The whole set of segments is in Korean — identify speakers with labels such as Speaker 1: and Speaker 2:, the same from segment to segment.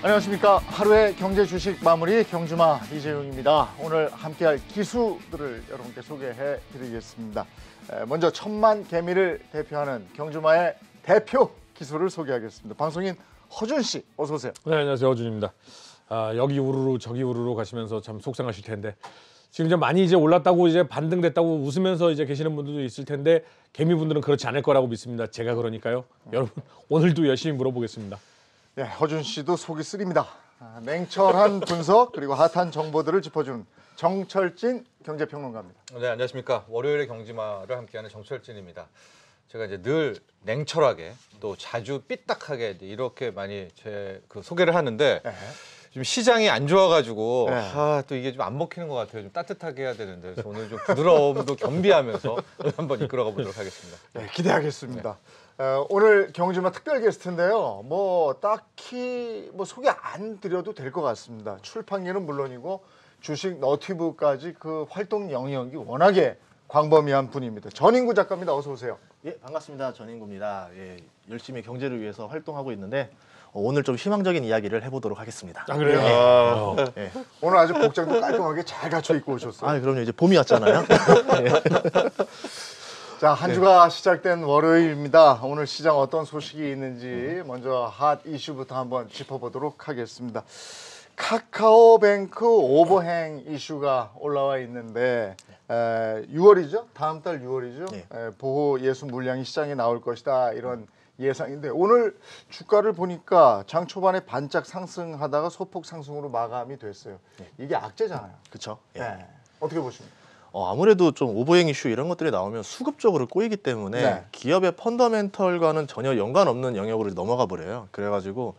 Speaker 1: 안녕하십니까. 하루의 경제 주식 마무리 경주마 이재용입니다. 오늘 함께할 기수들을 여러분께 소개해 드리겠습니다. 먼저 천만 개미를 대표하는 경주마의 대표 기수를 소개하겠습니다. 방송인 허준 씨, 어서 오세요.
Speaker 2: 네, 안녕하세요. 허준입니다. 여기 우르르 저기 우르르 가시면서 참 속상하실 텐데 지금 좀 많이 이제 올랐다고 이제 반등됐다고 웃으면서 이제 계시는 분들도 있을 텐데 개미분들은 그렇지 않을 거라고 믿습니다. 제가 그러니까요. 여러분 오늘도 열심히 물어보겠습니다.
Speaker 1: 네, 허준 씨도 속이 쓰립니다. 냉철한 분석 그리고 핫한 정보들을 짚어주는 정철진 경제평론가입니다.
Speaker 3: 네, 안녕하십니까. 월요일의 경지마를 함께하는 정철진입니다. 제가 이제 늘 냉철하게 또 자주 삐딱하게 이렇게 많이 소개를 하는데 지금 시장이 안 좋아가지고 또 이게 좀 안 먹히는 것 같아요. 좀 따뜻하게 해야 되는데 그래서 오늘 좀 부드러움도 겸비하면서 한번 이끌어가 보도록 하겠습니다.
Speaker 1: 네, 기대하겠습니다. 오늘 경주마 특별 게스트인데요. 딱히 소개 안 드려도 될 것 같습니다. 출판계는 물론이고 주식 너튜브까지 그 활동 영역이 워낙에 광범위한 분입니다. 전인구 작가입니다. 어서 오세요.
Speaker 4: 예, 반갑습니다. 전인구입니다. 예, 열심히 경제를 위해서 활동하고 있는데 오늘 좀 희망적인 이야기를 해보도록 하겠습니다.
Speaker 2: 아, 그래요?
Speaker 1: 네. 오늘 아주 복장도 깔끔하게 잘 갖춰 입고 오셨어요.
Speaker 4: 아, 그럼요. 이제 봄이 왔잖아요.
Speaker 1: 자, 한 주가 시작된 월요일입니다. 오늘 시장 어떤 소식이 있는지 먼저 핫 이슈부터 한번 짚어보도록 하겠습니다. 카카오뱅크 오버행 이슈가 올라와 있는데 6월이죠? 다음 달 6월이죠?
Speaker 4: 네.
Speaker 1: 보호 예수 물량이 시장에 나올 것이다 이런 예상인데 오늘 주가를 보니까 장 초반에 반짝 상승하다가 소폭 상승으로 마감이 됐어요. 이게 악재잖아요.
Speaker 4: 그렇죠. 예.
Speaker 1: 네. 어떻게 보십니까?
Speaker 4: 아무래도 좀 오버행 이슈 이런 것들이 나오면 수급적으로 꼬이기 때문에 기업의 펀더멘털과는 전혀 연관없는 영역으로 넘어가 버려요. 그래가지고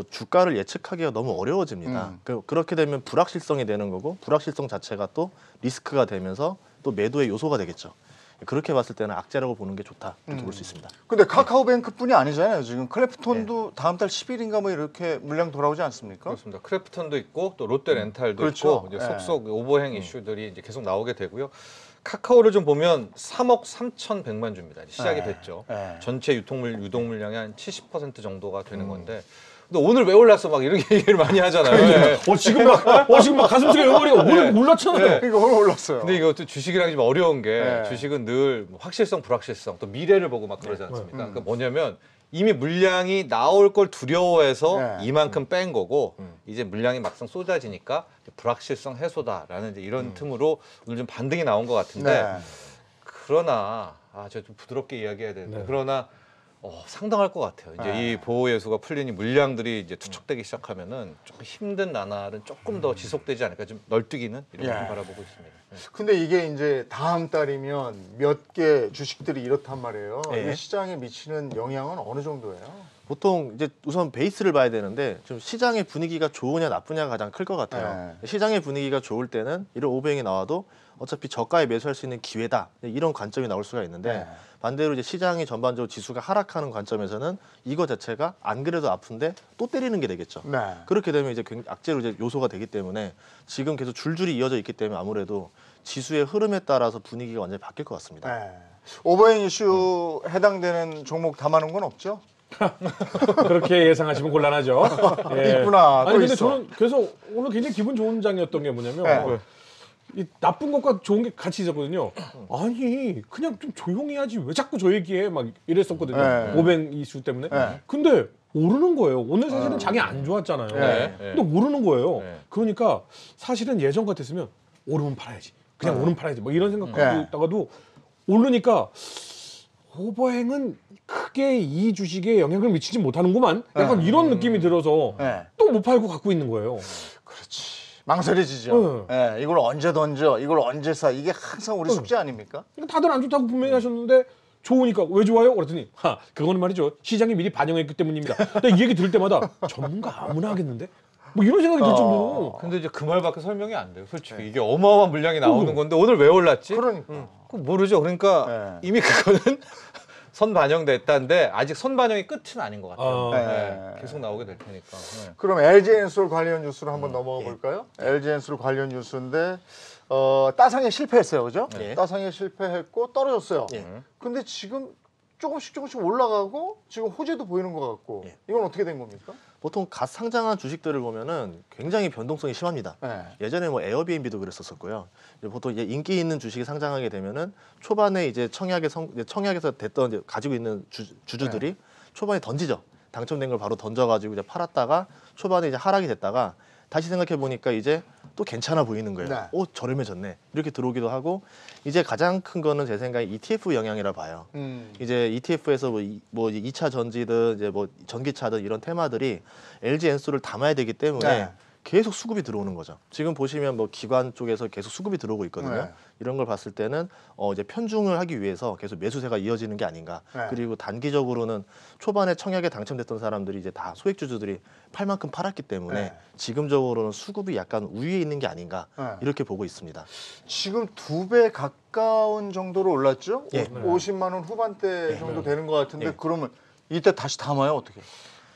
Speaker 4: 주가를 예측하기가 너무 어려워집니다. 그렇게 되면 불확실성이 되는 거고 불확실성 자체가 또 리스크가 되면서 또 매도의 요소가 되겠죠. 그렇게 봤을 때는 악재라고 보는 게 좋다 이렇게 볼 수 있습니다.
Speaker 1: 근데 카카오뱅크뿐이 아니잖아요. 지금 클래프톤도 다음 달 10일인가 이렇게 물량 돌아오지 않습니까?
Speaker 3: 그렇습니다. 크래프톤도 있고 또 롯데렌탈도
Speaker 1: 그렇죠.
Speaker 3: 있고 이제 속속 오버행 이슈들이 이제 계속 나오게 되고요. 카카오를 좀 보면 3억 3,100만 주입니다. 시작이 됐죠. 전체 유동 물량의 한 70% 정도가 되는 건데. 근데 오늘 왜 올랐어? 막 이렇게 얘기를 많이 하잖아요.
Speaker 2: 지금 막 가슴속에 응어리가 오늘 올랐잖아요.
Speaker 1: 그러니까 오늘 올랐어요.
Speaker 3: 근데 이것도 주식이랑 좀 어려운 게 주식은 늘 확실성, 불확실성, 또 미래를 보고 막 그러지 않습니까? 그러니까 뭐냐면 이미 물량이 나올 걸 두려워해서 이만큼 뺀 거고 이제 물량이 막상 쏟아지니까 불확실성 해소다라는 이제 이런 틈으로 오늘 좀 반등이 나온 것 같은데 그러나 저 좀 부드럽게 이야기해야 되는데 그러나 상당할 것 같아요. 이제 이 보호 예수가 풀리니 물량들이 이제 투척되기 시작하면은 조금 힘든 나날은 조금 더 지속되지 않을까 좀 널뛰기는 이렇게 바라보고 있습니다.
Speaker 1: 근데 이게 이제 다음 달이면 몇 개 주식들이 이렇단 말이에요. 이 시장에 미치는 영향은 어느 정도예요?
Speaker 4: 보통 이제 우선 베이스를 봐야 되는데 좀 시장의 분위기가 좋으냐 나쁘냐가 가장 클 것 같아요. 시장의 분위기가 좋을 때는 이런 오버행이 나와도 어차피 저가에 매수할 수 있는 기회다 이런 관점이 나올 수가 있는데 반대로 이제 시장이 전반적으로 지수가 하락하는 관점에서는 이거 자체가 안 그래도 아픈데 또 때리는 게 되겠죠. 그렇게 되면 이제 악재로 이제 요소가 되기 때문에 지금 계속 줄줄이 이어져 있기 때문에 아무래도 지수의 흐름에 따라서 분위기가 완전히 바뀔 것 같습니다.
Speaker 1: 오버행 이슈 해당되는 종목 담아놓은 건 없죠?
Speaker 2: 그렇게 예상하시면 곤란하죠.
Speaker 1: 있구나.
Speaker 2: 아니 근데 저는 그래서 오늘 굉장히 기분 좋은 장이었던 게 뭐냐면 이 나쁜 것과 좋은 게 같이 있었거든요. 아니 그냥 좀 조용히 하지 왜 자꾸 저 얘기해 막 이랬었거든요. 오뱅 이슈 때문에. 근데 오르는 거예요. 오늘 사실은 장이 안 좋았잖아요. 근데 오르는 거예요. 그러니까 사실은 예전 같았으면 오르면 팔아야지. 그냥 오르면 팔아야지. 뭐 이런 생각 갖고 있다가도 오르니까 오버행은 크게 이 주식에 영향을 미치지 못하는구만. 약간 이런 느낌이 들어서 또 못 팔고 갖고 있는 거예요.
Speaker 1: 그렇지. 망설여지죠. 이걸 언제 던져, 이걸 언제 사. 이게 항상 우리 숙제 아닙니까?
Speaker 2: 그러니까 다들 안 좋다고 분명히 하셨는데 좋으니까 왜 좋아요? 그랬더니 그거는 말이죠. 시장이 미리 반영했기 때문입니다. 근데 이 얘기 들을 때마다 전문가 아무나 하겠는데? 뭐 이런 생각이 들 정도로.
Speaker 3: 근데 이제 그 말밖에 설명이 안 돼요. 솔직히 이게 어마어마한 물량이 나오는 건데 오늘 왜 올랐지?
Speaker 1: 그러니까.
Speaker 3: 모르죠. 그러니까 이미 그거는 선 반영됐다는데 아직 선 반영이 끝은 아닌 것 같아요. 계속 나오게 될 테니까.
Speaker 1: 그럼 LG엔솔 관련 뉴스로 한번 넘어가 볼까요? LG엔솔 관련 뉴스인데 따상에 실패했어요, 그죠? 따상에 실패했고 떨어졌어요. 근데 지금 조금씩 올라가고 지금 호재도 보이는 것 같고
Speaker 4: 예.
Speaker 1: 이건 어떻게 된 겁니까?
Speaker 4: 보통 갓 상장한 주식들을 보면은 굉장히 변동성이 심합니다.
Speaker 1: 네.
Speaker 4: 예전에 뭐 에어비앤비도 그랬었었고요. 이제 보통 이제 인기 있는 주식이 상장하게 되면은 초반에 이제 청약에서 됐던 이제 가지고 있는 주주들이 초반에 던지죠. 당첨된 걸 바로 던져가지고 이제 팔았다가 초반에 이제 하락이 됐다가 다시 생각해 보니까 이제 또 괜찮아 보이는 거예요.
Speaker 1: 네.
Speaker 4: 저렴해졌네. 이렇게 들어오기도 하고 이제 가장 큰 거는 제 생각에 ETF 영향이라 봐요. 이제 ETF에서 뭐 2차 전지든 이제 뭐 전기차든 이런 테마들이 LG 엔솔을 담아야 되기 때문에
Speaker 1: 네.
Speaker 4: 계속 수급이 들어오는 거죠. 지금 보시면 뭐 기관 쪽에서 계속 수급이 들어오고 있거든요.
Speaker 1: 네.
Speaker 4: 이런 걸 봤을 때는 이제 편중을 하기 위해서 계속 매수세가 이어지는 게 아닌가.
Speaker 1: 네.
Speaker 4: 그리고 단기적으로는 초반에 청약에 당첨됐던 사람들이 이제 다 소액주주들이 팔 만큼 팔았기 때문에
Speaker 1: 네.
Speaker 4: 지금적으로는 수급이 약간 우위에 있는 게 아닌가
Speaker 1: 네.
Speaker 4: 이렇게 보고 있습니다.
Speaker 1: 지금 2배 가까운 정도로 올랐죠?
Speaker 4: 예.
Speaker 1: 50만 원 후반대 정도 되는 것 같은데
Speaker 4: 예.
Speaker 1: 그러면 이때 다시 담아요 어떻게?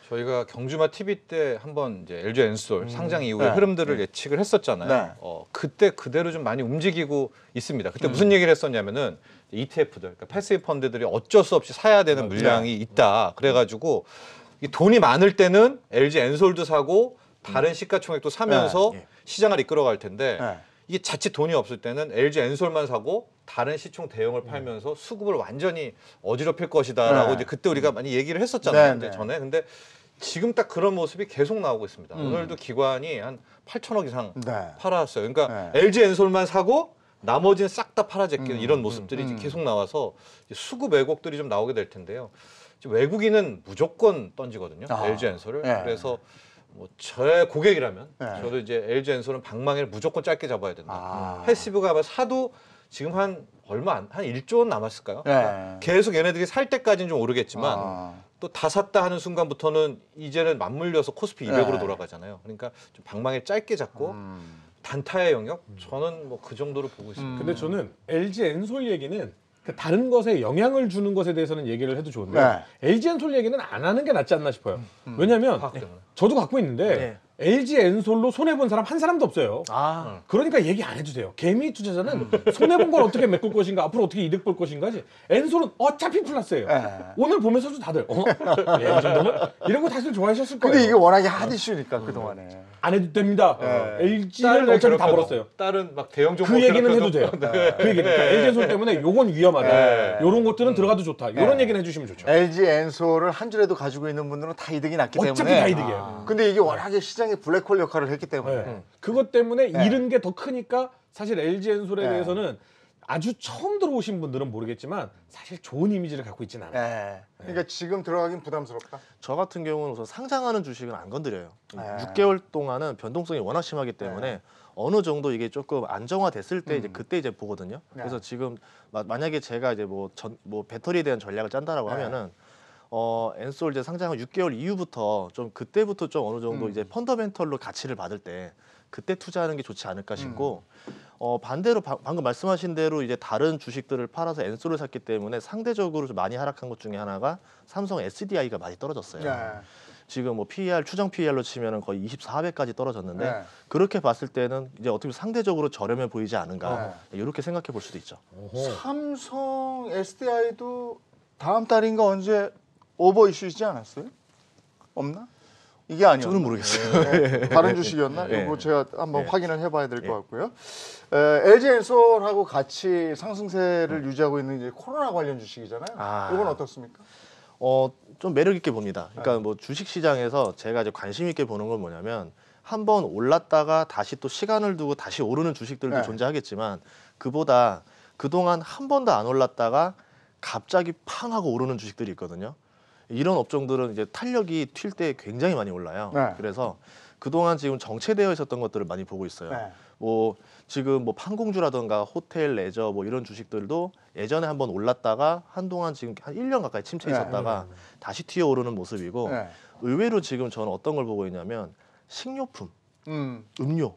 Speaker 3: 저희가 경주마 TV 때 한번 이제 LG 엔솔 상장 이후의
Speaker 1: 네.
Speaker 3: 흐름들을 예측을 했었잖아요.
Speaker 1: 네.
Speaker 3: 그때 그대로 좀 많이 움직이고 있습니다. 그때 무슨 얘기를 했었냐면은 ETF들, 그러니까 패시브 펀드들이 어쩔 수 없이 사야 되는 물량이 있다. 그래가지고 이 돈이 많을 때는 LG 엔솔도 사고 다른 시가총액도 사면서
Speaker 4: 네.
Speaker 3: 시장을 이끌어갈 텐데
Speaker 1: 네.
Speaker 3: 이게 자칫 돈이 없을 때는 LG 엔솔만 사고 다른 시총 대형을 팔면서 수급을 완전히 어지럽힐 것이다라고
Speaker 1: 네.
Speaker 3: 이제 그때 우리가 많이 얘기를 했었잖아요.
Speaker 1: 네,
Speaker 3: 이제
Speaker 1: 네.
Speaker 3: 전에. 근데 지금 딱 그런 모습이 계속 나오고 있습니다. 오늘도 기관이 한 8천억 이상
Speaker 1: 네.
Speaker 3: 팔아왔어요. 그러니까
Speaker 1: 네.
Speaker 3: LG 엔솔만 사고 나머지는 싹 다 팔아제끼는 이런 모습들이 이제 계속 나와서 이제 수급 왜곡들이 좀 나오게 될 텐데요. 이제 외국인은 무조건 던지거든요.
Speaker 1: 아.
Speaker 3: LG 엔솔을.
Speaker 1: 네.
Speaker 3: 그래서 뭐 저의 고객이라면
Speaker 1: 네.
Speaker 3: 저도 이제 LG 엔솔은 방망이를 무조건 짧게 잡아야 된다.
Speaker 1: 아.
Speaker 3: 패시브가 아마 사도 지금 한 1조 원 남았을까요?
Speaker 1: 네.
Speaker 3: 계속 얘네들이 살 때까지는 좀 오르겠지만
Speaker 1: 아.
Speaker 3: 또 다 샀다 하는 순간부터는 이제는 맞물려서 코스피 200으로
Speaker 1: 네.
Speaker 3: 돌아가잖아요. 그러니까 좀 방망이를 짧게 잡고 단타의 영역 저는 뭐 그 정도로 보고 있습니다.
Speaker 2: 근데 저는 LG 엔솔 얘기는 그 다른 것에 영향을 주는 것에 대해서는 얘기를 해도 좋은데
Speaker 1: 네.
Speaker 2: LG 엔솔 얘기는 안 하는 게 낫지 않나 싶어요. 왜냐면
Speaker 3: 화학 때문에.
Speaker 2: 저도 갖고 있는데
Speaker 4: 네.
Speaker 2: LG 엔솔로 손해 본 사람 한 사람도 없어요.
Speaker 4: 아,
Speaker 2: 그러니까 얘기 안 해도 돼요. 개미 투자자는 손해 본 걸 어떻게 메꿀 것인가, 앞으로 어떻게 이득 볼 것인가지. 엔솔은 어차피 플러스예요.
Speaker 1: 네.
Speaker 2: 오늘 보면서도 다들 이 정도면 이런 거 다들 좋아하셨을 거예요.
Speaker 1: 근데 이게 워낙에 핫 이슈니까 그동안에.
Speaker 2: 안 해도 됩니다.
Speaker 1: 네.
Speaker 2: LG는 어차피 다 벌었어요.
Speaker 3: 다른 막 대형 종목
Speaker 2: 그 얘기는
Speaker 3: 괴롭혀도-
Speaker 2: 해도 돼요. 그 얘기는. 그러니까 LG 엔솔 때문에 요건 위험하다.
Speaker 1: 네.
Speaker 2: 요런 것들은 들어가도 좋다. 요런 얘기는 해주시면 좋죠.
Speaker 1: LG 엔솔을 한 줄에도 가지고 있는 분들은 다 이득이 났기 때문에.
Speaker 2: 어차피 다 이득이에요.
Speaker 1: 근데 이게 워낙에 시장에 블랙홀 역할을 했기 때문에.
Speaker 2: 네. 그것 때문에
Speaker 1: 네.
Speaker 2: 잃은 게 더 크니까 사실 LG 엔솔에
Speaker 1: 네.
Speaker 2: 대해서는 아주 처음 들어오신 분들은 모르겠지만 사실 좋은 이미지를 갖고 있지는 않아요.
Speaker 1: 네. 그러니까 지금 들어가긴 부담스럽다.
Speaker 4: 저 같은 경우는 우선 상장하는 주식은 안 건드려요.
Speaker 1: 네.
Speaker 4: 6개월 동안은 변동성이 워낙 심하기 때문에 어느 정도 이게 조금 안정화됐을 때 이제 그때 이제 보거든요.
Speaker 1: 네.
Speaker 4: 그래서 지금 만약에 제가 이제 뭐 배터리에 대한 전략을 짠다라고
Speaker 1: 네.
Speaker 4: 하면은 엔솔 이제 상장 후 6개월 이후부터 좀 그때부터 좀 어느 정도 이제 펀더멘털로 가치를 받을 때 그때 투자하는 게 좋지 않을까 싶고 반대로 방금 말씀하신 대로 이제 다른 주식들을 팔아서 엔솔을 샀기 때문에 상대적으로 좀 많이 하락한 것 중에 하나가 삼성 SDI가 많이 떨어졌어요.
Speaker 1: 네.
Speaker 4: 지금 뭐 PER 추정 PER로 치면은 거의 24배까지 떨어졌는데
Speaker 1: 네.
Speaker 4: 그렇게 봤을 때는 이제 어떻게 보면 상대적으로 저렴해 보이지 않은가 이렇게 생각해 볼 수도 있죠.
Speaker 1: 삼성 SDI도 다음 달인가 언제 오버 이슈이지 않았어요? 없나? 이게 아니었나?
Speaker 4: 저는 모르겠어요.
Speaker 1: 네. 다른 주식이었나?
Speaker 4: 네.
Speaker 1: 이거 제가 한번
Speaker 4: 네.
Speaker 1: 확인을 해봐야 될 것
Speaker 4: 네.
Speaker 1: 같고요. LG 엔솔하고 같이 상승세를 유지하고 있는 이제 코로나 관련 주식이잖아요.
Speaker 4: 아.
Speaker 1: 이건 어떻습니까?
Speaker 4: 좀 매력 있게 봅니다. 그러니까 뭐 주식 시장에서 제가 이제 관심 있게 보는 건 뭐냐면 한번 올랐다가 다시 또 시간을 두고 다시 오르는 주식들도
Speaker 1: 네.
Speaker 4: 존재하겠지만 그보다 그동안 한 번도 안 올랐다가 갑자기 팡 하고 오르는 주식들이 있거든요. 이런 업종들은 이제 탄력이 튈 때 굉장히 많이 올라요.
Speaker 1: 네.
Speaker 4: 그래서 그동안 지금 정체되어 있었던 것들을 많이 보고 있어요.
Speaker 1: 네.
Speaker 4: 뭐 지금 뭐 항공주라든가 호텔, 레저 뭐 이런 주식들도 예전에 한번 올랐다가 한동안 지금 한 1년 가까이 침체해 있었다가 다시 튀어오르는 모습이고
Speaker 1: 네.
Speaker 4: 의외로 지금 저는 어떤 걸 보고 있냐면 식료품, 음료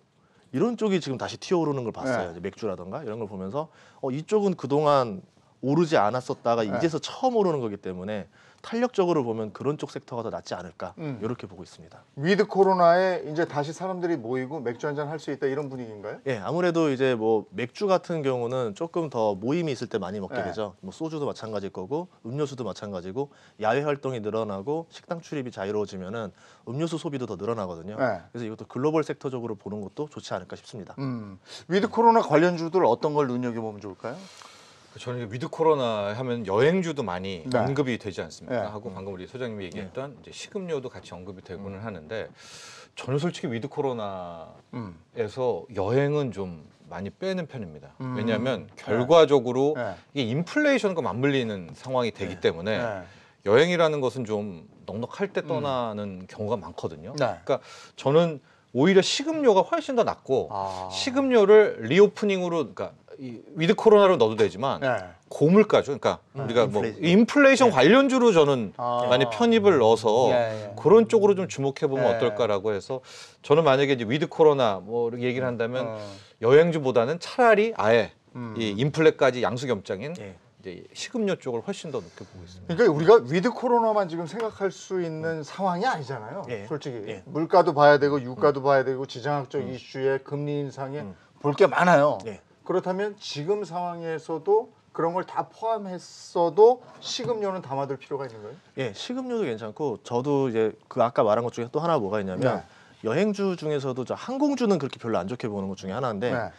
Speaker 4: 이런 쪽이 지금 다시 튀어오르는 걸 봤어요.
Speaker 1: 네.
Speaker 4: 이제 맥주라든가 이런 걸 보면서 이쪽은 그동안 오르지 않았었다가
Speaker 1: 네.
Speaker 4: 이제서 처음 오르는 거기 때문에 탄력적으로 보면 그런 쪽 섹터가 더 낫지 않을까 이렇게 보고 있습니다.
Speaker 1: 위드 코로나에 이제 다시 사람들이 모이고 맥주 한잔 할 수 있다 이런 분위기인가요?
Speaker 4: 예, 아무래도 이제 뭐 맥주 같은 경우는 조금 더 모임이 있을 때 많이 먹게
Speaker 1: 네.
Speaker 4: 되죠. 뭐 소주도 마찬가지일 거고 음료수도 마찬가지고 야외 활동이 늘어나고 식당 출입이 자유로워지면은 음료수 소비도 더 늘어나거든요.
Speaker 1: 네.
Speaker 4: 그래서 이것도 글로벌 섹터적으로 보는 것도 좋지 않을까 싶습니다.
Speaker 1: 위드 코로나 관련주들 어떤 걸 눈여겨보면 좋을까요?
Speaker 3: 저는 위드 코로나 하면 여행주도 많이
Speaker 1: 네.
Speaker 3: 언급이 되지 않습니까?
Speaker 1: 네.
Speaker 3: 하고 방금 우리 소장님이 얘기했던 이제 식음료도 같이 언급이 되고는 하는데 저는 솔직히 위드 코로나에서 여행은 좀 많이 빼는 편입니다. 왜냐하면 결과적으로
Speaker 1: 네.
Speaker 3: 이게 인플레이션과 맞물리는 상황이 되기 때문에
Speaker 1: 네.
Speaker 3: 여행이라는 것은 좀 넉넉할 때 떠나는 경우가 많거든요.
Speaker 1: 네.
Speaker 3: 그러니까 저는 오히려 식음료가 훨씬 더 낫고
Speaker 1: 아.
Speaker 3: 식음료를 리오프닝으로 그러니까 이 위드 코로나로 넣어도 되지만
Speaker 1: 네.
Speaker 3: 고물가죠. 그러니까 우리가 뭐
Speaker 4: 인플레이션.
Speaker 3: 인플레이션 관련주로 저는
Speaker 1: 아.
Speaker 3: 많이 편입을 넣어서
Speaker 1: 예.
Speaker 3: 그런 쪽으로 좀 주목해 보면
Speaker 1: 예.
Speaker 3: 어떨까라고 해서 저는 만약에 이제 위드 코로나 뭐 이렇게 얘기를 한다면
Speaker 1: 어.
Speaker 3: 여행주보다는 차라리 아예 이 인플레까지 양수겸장인
Speaker 4: 예.
Speaker 3: 이제 식음료 쪽을 훨씬 더 높게 보고 있습니다.
Speaker 1: 그러니까 우리가 위드 코로나만 지금 생각할 수 있는 상황이 아니잖아요.
Speaker 4: 예.
Speaker 1: 솔직히
Speaker 4: 예.
Speaker 1: 물가도 봐야 되고 유가도 봐야 되고 지정학적 이슈에 금리 인상에 볼 게 많아요.
Speaker 4: 예.
Speaker 1: 그렇다면 지금 상황에서도 그런 걸 다 포함했어도 식음료는 담아둘 필요가 있는 거예요?
Speaker 4: 예, 식음료도 괜찮고 저도 이제 그 아까 말한 것 중에 또 하나 뭐가 있냐면
Speaker 1: 네.
Speaker 4: 여행주 중에서도 저 항공주는 그렇게 별로 안 좋게 보는 것 중에 하나인데
Speaker 1: 네.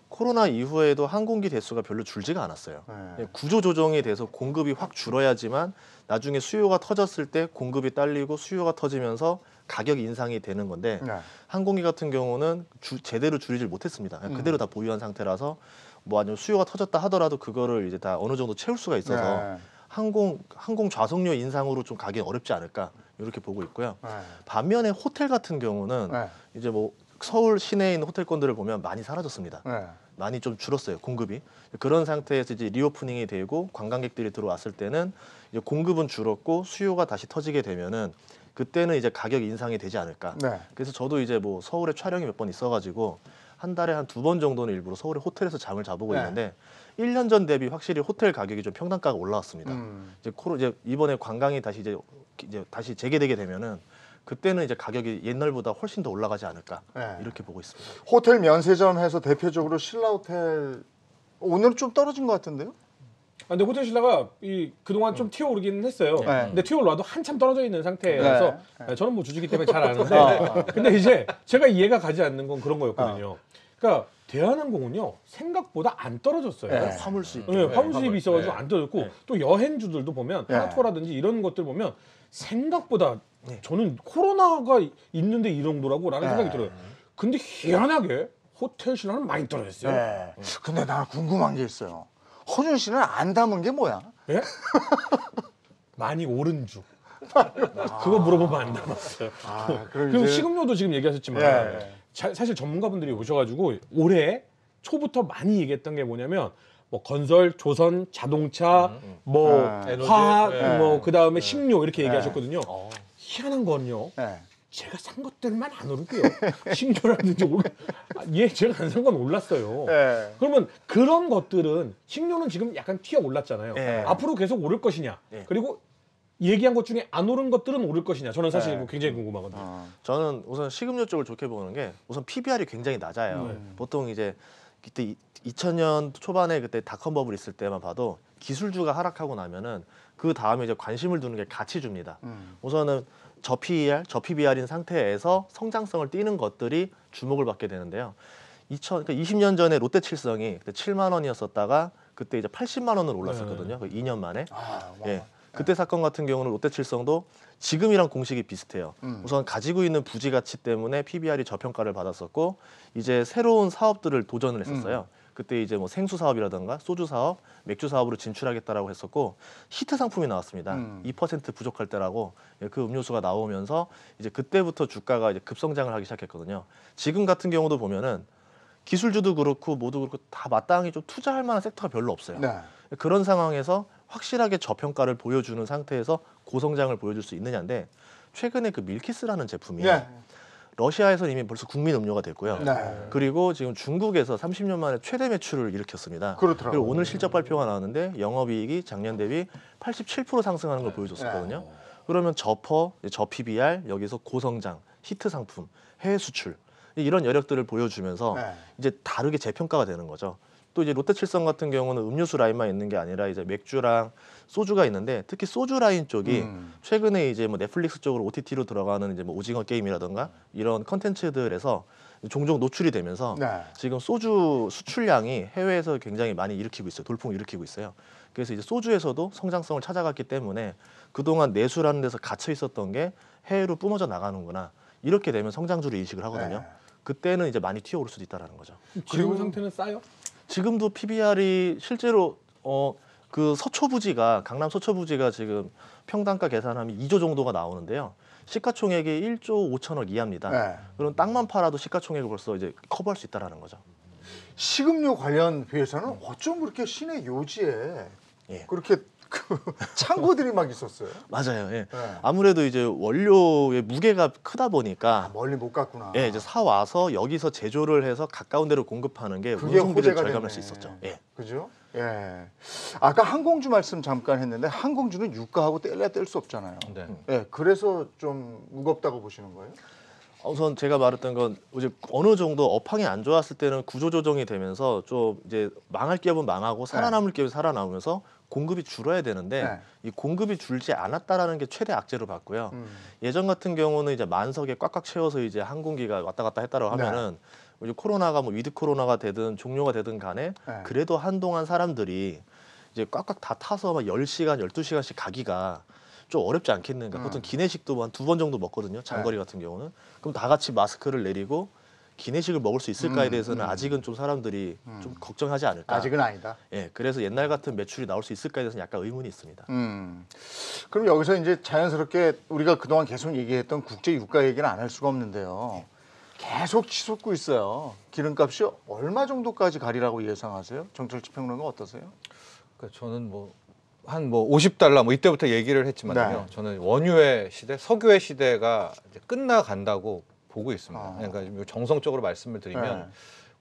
Speaker 4: 코로나 이후에도 항공기 대수가 별로 줄지가 않았어요.
Speaker 1: 네.
Speaker 4: 예, 구조 조정이 돼서 공급이 확 줄어야지만 나중에 수요가 터졌을 때 공급이 딸리고 수요가 터지면서 가격 인상이 되는 건데
Speaker 1: 네.
Speaker 4: 항공기 같은 경우는 제대로 줄이질 못했습니다. 그냥 그대로 다 보유한 상태라서 뭐 아니면 수요가 터졌다 하더라도 그거를 이제 다 어느 정도 채울 수가 있어서
Speaker 1: 네.
Speaker 4: 항공 좌석료 인상으로 좀 가기 어렵지 않을까 이렇게 보고 있고요.
Speaker 1: 네.
Speaker 4: 반면에 호텔 같은 경우는
Speaker 1: 네.
Speaker 4: 이제 뭐 서울 시내에 있는 호텔권들을 보면 많이 사라졌습니다.
Speaker 1: 네.
Speaker 4: 많이 좀 줄었어요, 공급이. 그런 상태에서 이제 리오프닝이 되고 관광객들이 들어왔을 때는 이제 공급은 줄었고 수요가 다시 터지게 되면은 그때는 이제 가격 인상이 되지 않을까.
Speaker 1: 네.
Speaker 4: 그래서 저도 이제 뭐 서울에 촬영이 몇 번 있어가지고 한 달에 한 2번 정도는 일부러 서울의 호텔에서 잠을 자보고
Speaker 1: 네.
Speaker 4: 있는데 1년 전 대비 확실히 호텔 가격이 좀 평단가가 올라왔습니다. 이제 이번에 관광이 다시 이제 다시 재개되게 되면은 그때는 이제 가격이 옛날보다 훨씬 더 올라가지 않을까
Speaker 1: 네.
Speaker 4: 이렇게 보고 있습니다.
Speaker 1: 호텔 면세점 해서 대표적으로 신라호텔 오늘은 좀 떨어진 것 같은데요?
Speaker 2: 아, 근데 호텔 신라가 이 그동안 좀 튀어오르긴 했어요.
Speaker 1: 네.
Speaker 2: 근데 튀어올라도 한참 떨어져 있는 상태라서 저는 뭐 주주기 때문에 잘 아는데 근데 이제 제가 이해가 가지 않는 건 그런 거였거든요. 그러니까 대한항공은요 생각보다 안 떨어졌어요.
Speaker 1: 네.
Speaker 4: 화물 수입.
Speaker 2: 네, 화물 수입이 있어가지고
Speaker 3: 네.
Speaker 2: 안 떨어졌고
Speaker 4: 네.
Speaker 2: 또 여행주들도 보면
Speaker 1: 네.
Speaker 2: 하나투어라든지 이런 것들 보면 생각보다
Speaker 4: 네.
Speaker 2: 저는 코로나가 있는데 이 정도라고라는
Speaker 1: 네.
Speaker 2: 생각이 들어요. 근데 희한하게 호텔 신라는 많이 떨어졌어요.
Speaker 1: 네. 근데 나 궁금한 게 있어요. 허준 씨는 안 담은 게 뭐야?
Speaker 2: 예? 많이 오른 주. 그거 물어보면 안 남았어요.
Speaker 1: 아, 그럼
Speaker 2: 그리고
Speaker 1: 이제
Speaker 2: 식음료도 지금 얘기하셨지만
Speaker 1: 예.
Speaker 2: 사실 전문가분들이 오셔가지고 올해 초부터 많이 얘기했던 게 뭐냐면 뭐 건설, 조선, 자동차, 뭐
Speaker 1: 에너지,
Speaker 2: 화학,
Speaker 1: 네.
Speaker 2: 뭐 그 다음에 식료 이렇게 얘기하셨거든요. 희한한 건요.
Speaker 1: 네.
Speaker 2: 제가 산 것들만 안 오르고요. 식료라든지 제가 안 산 건 올랐어요.
Speaker 1: 네.
Speaker 2: 그러면 그런 것들은 식료는 지금 약간 튀어 올랐잖아요.
Speaker 1: 네.
Speaker 2: 앞으로 계속 오를 것이냐.
Speaker 4: 네.
Speaker 2: 그리고 얘기한 것 중에 안 오른 것들은 오를 것이냐. 저는 사실
Speaker 1: 네.
Speaker 2: 이거 굉장히 궁금하거든요.
Speaker 4: 저는 우선 식음료 쪽을 좋게 보는 게 우선 PBR이 굉장히 낮아요. 보통 이제 그때 2000년 초반에 그때 닷컴 버블 있을 때만 봐도 기술주가 하락하고 나면은 그 다음에 이제 관심을 두는 게 가치주입니다. 우선은 저PBR인 상태에서 성장성을 띠는 것들이 주목을 받게 되는데요. 그러니까 20년 전에 롯데칠성이 그때 7만 원이었었다가 그때 이제 80만 원으로 올랐었거든요. 그 2년 만에. 예. 그때 사건 같은 경우는 롯데칠성도 지금이랑 공식이 비슷해요. 우선 가지고 있는 부지 가치 때문에 PBR이 저평가를 받았었고 이제 새로운 사업들을 도전을 했었어요. 그때 이제 뭐 생수 사업이라든가 소주 사업, 맥주 사업으로 진출하겠다라고 했었고 히트 상품이 나왔습니다. 2% 부족할 때라고 그 음료수가 나오면서 이제 그때부터 주가가 이제 급성장을 하기 시작했거든요. 지금 같은 경우도 보면은 기술주도 그렇고 모두 그렇고 다 마땅히 좀 투자할 만한 섹터가 별로 없어요.
Speaker 1: 네.
Speaker 4: 그런 상황에서 확실하게 저평가를 보여주는 상태에서 고성장을 보여줄 수 있느냐인데 최근에 그 밀키스라는 제품이
Speaker 1: 네.
Speaker 4: 러시아에서는 이미 벌써 국민 음료가 됐고요.
Speaker 1: 네.
Speaker 4: 그리고 지금 중국에서 30년 만에 최대 매출을 일으켰습니다.
Speaker 1: 그렇더라고요.
Speaker 4: 그리고 오늘 실적 발표가 나왔는데 영업이익이 작년 대비 87% 상승하는 걸 보여줬었거든요. 그러면 저퍼, 저 PBR, 여기서 고성장, 히트 상품, 해외 수출 이런 여력들을 보여주면서
Speaker 1: 네.
Speaker 4: 이제 다르게 재평가가 되는 거죠. 또 이제 롯데칠성 같은 경우는 음료수 라인만 있는 게 아니라 이제 맥주랑 소주가 있는데 특히 소주 라인 쪽이 최근에 이제 뭐 넷플릭스 쪽으로 OTT로 들어가는 이제 뭐 오징어 게임이라던가 이런 컨텐츠들에서 종종 노출이 되면서
Speaker 1: 네.
Speaker 4: 지금 소주 수출량이 해외에서 굉장히 많이 일으키고 있어요. 돌풍을 일으키고 있어요. 그래서 이제 소주에서도 성장성을 찾아갔기 때문에 그동안 내수라는 데서 갇혀 있었던 게 해외로 뿜어져 나가는구나. 이렇게 되면 성장주를 인식을 하거든요.
Speaker 1: 네.
Speaker 4: 그때는 이제 많이 튀어오를 수도 있다라는 거죠.
Speaker 2: 지금 상태는 싸요?
Speaker 4: 지금도 PBR이 실제로 그 서초부지가 강남 서초부지가 지금 평당가 계산하면 2조 정도가 나오는데요. 시가총액이 1조 5천억 이하입니다.
Speaker 1: 네.
Speaker 4: 그럼 땅만 팔아도 시가총액을 벌써 이제 커버할 수 있다라는 거죠.
Speaker 1: 식음료 관련 회사는 어쩜 그렇게 시내 요지에
Speaker 4: 예.
Speaker 1: 그렇게 그 창고들이 막 있었어요.
Speaker 4: 맞아요. 예.
Speaker 1: 네.
Speaker 4: 아무래도 이제 원료의 무게가 크다 보니까
Speaker 1: 멀리 못 갔구나.
Speaker 4: 예, 이제 사 와서 여기서 제조를 해서 가까운 데로 공급하는 게
Speaker 1: 그게
Speaker 4: 운송비를
Speaker 1: 호재가
Speaker 4: 절감할
Speaker 1: 됐네.
Speaker 4: 수 있었죠. 예.
Speaker 1: 그죠? 예. 아까 항공주 말씀 잠깐 했는데 항공주는 유가하고 뗄래야 뗄 수 없잖아요.
Speaker 3: 네.
Speaker 1: 예. 그래서 좀 무겁다고 보시는 거예요?
Speaker 4: 우선 제가 말했던 건 이제 어느 정도 업황이 안 좋았을 때는 구조 조정이 되면서 좀 이제 망할 기업은 망하고 살아남을 기업이 살아남으면서 공급이 줄어야 되는데
Speaker 1: 네.
Speaker 4: 이 공급이 줄지 않았다라는 게 최대 악재로 봤고요. 예전 같은 경우는 이제 만석에 꽉꽉 채워서 이제 항공기가 왔다 갔다 했다고 하면은 이제 코로나가 뭐 위드 코로나가 되든 종료가 되든 간에
Speaker 1: 네.
Speaker 4: 그래도 한동안 사람들이 이제 꽉꽉 다 타서 막 10시간, 12시간씩 가기가 좀 어렵지 않겠는가. 보통 기내식도 한 2번 정도 먹거든요. 장거리 같은 경우는. 그럼 다 같이 마스크를 내리고 기내식을 먹을 수 있을까에 대해서는 아직은 좀 사람들이 좀 걱정하지 않을까.
Speaker 1: 아직은 아니다.
Speaker 4: 예, 그래서 옛날 같은 매출이 나올 수 있을까에 대해서는 약간 의문이 있습니다.
Speaker 1: 그럼 여기서 이제 자연스럽게 우리가 그동안 계속 얘기했던 국제 유가 얘기는 안 할 수가 없는데요. 계속 치솟고 있어요. 기름값이 얼마 정도까지 가리라고 예상하세요? 정철치 평론가 어떠세요?
Speaker 3: 그러니까 저는 한 50달러 이때부터 얘기를 했지만요.
Speaker 1: 네.
Speaker 3: 저는 원유의 시대, 석유의 시대가 이제 끝나간다고 보고 있습니다. 그러니까 정성적으로 말씀을 드리면
Speaker 1: 네.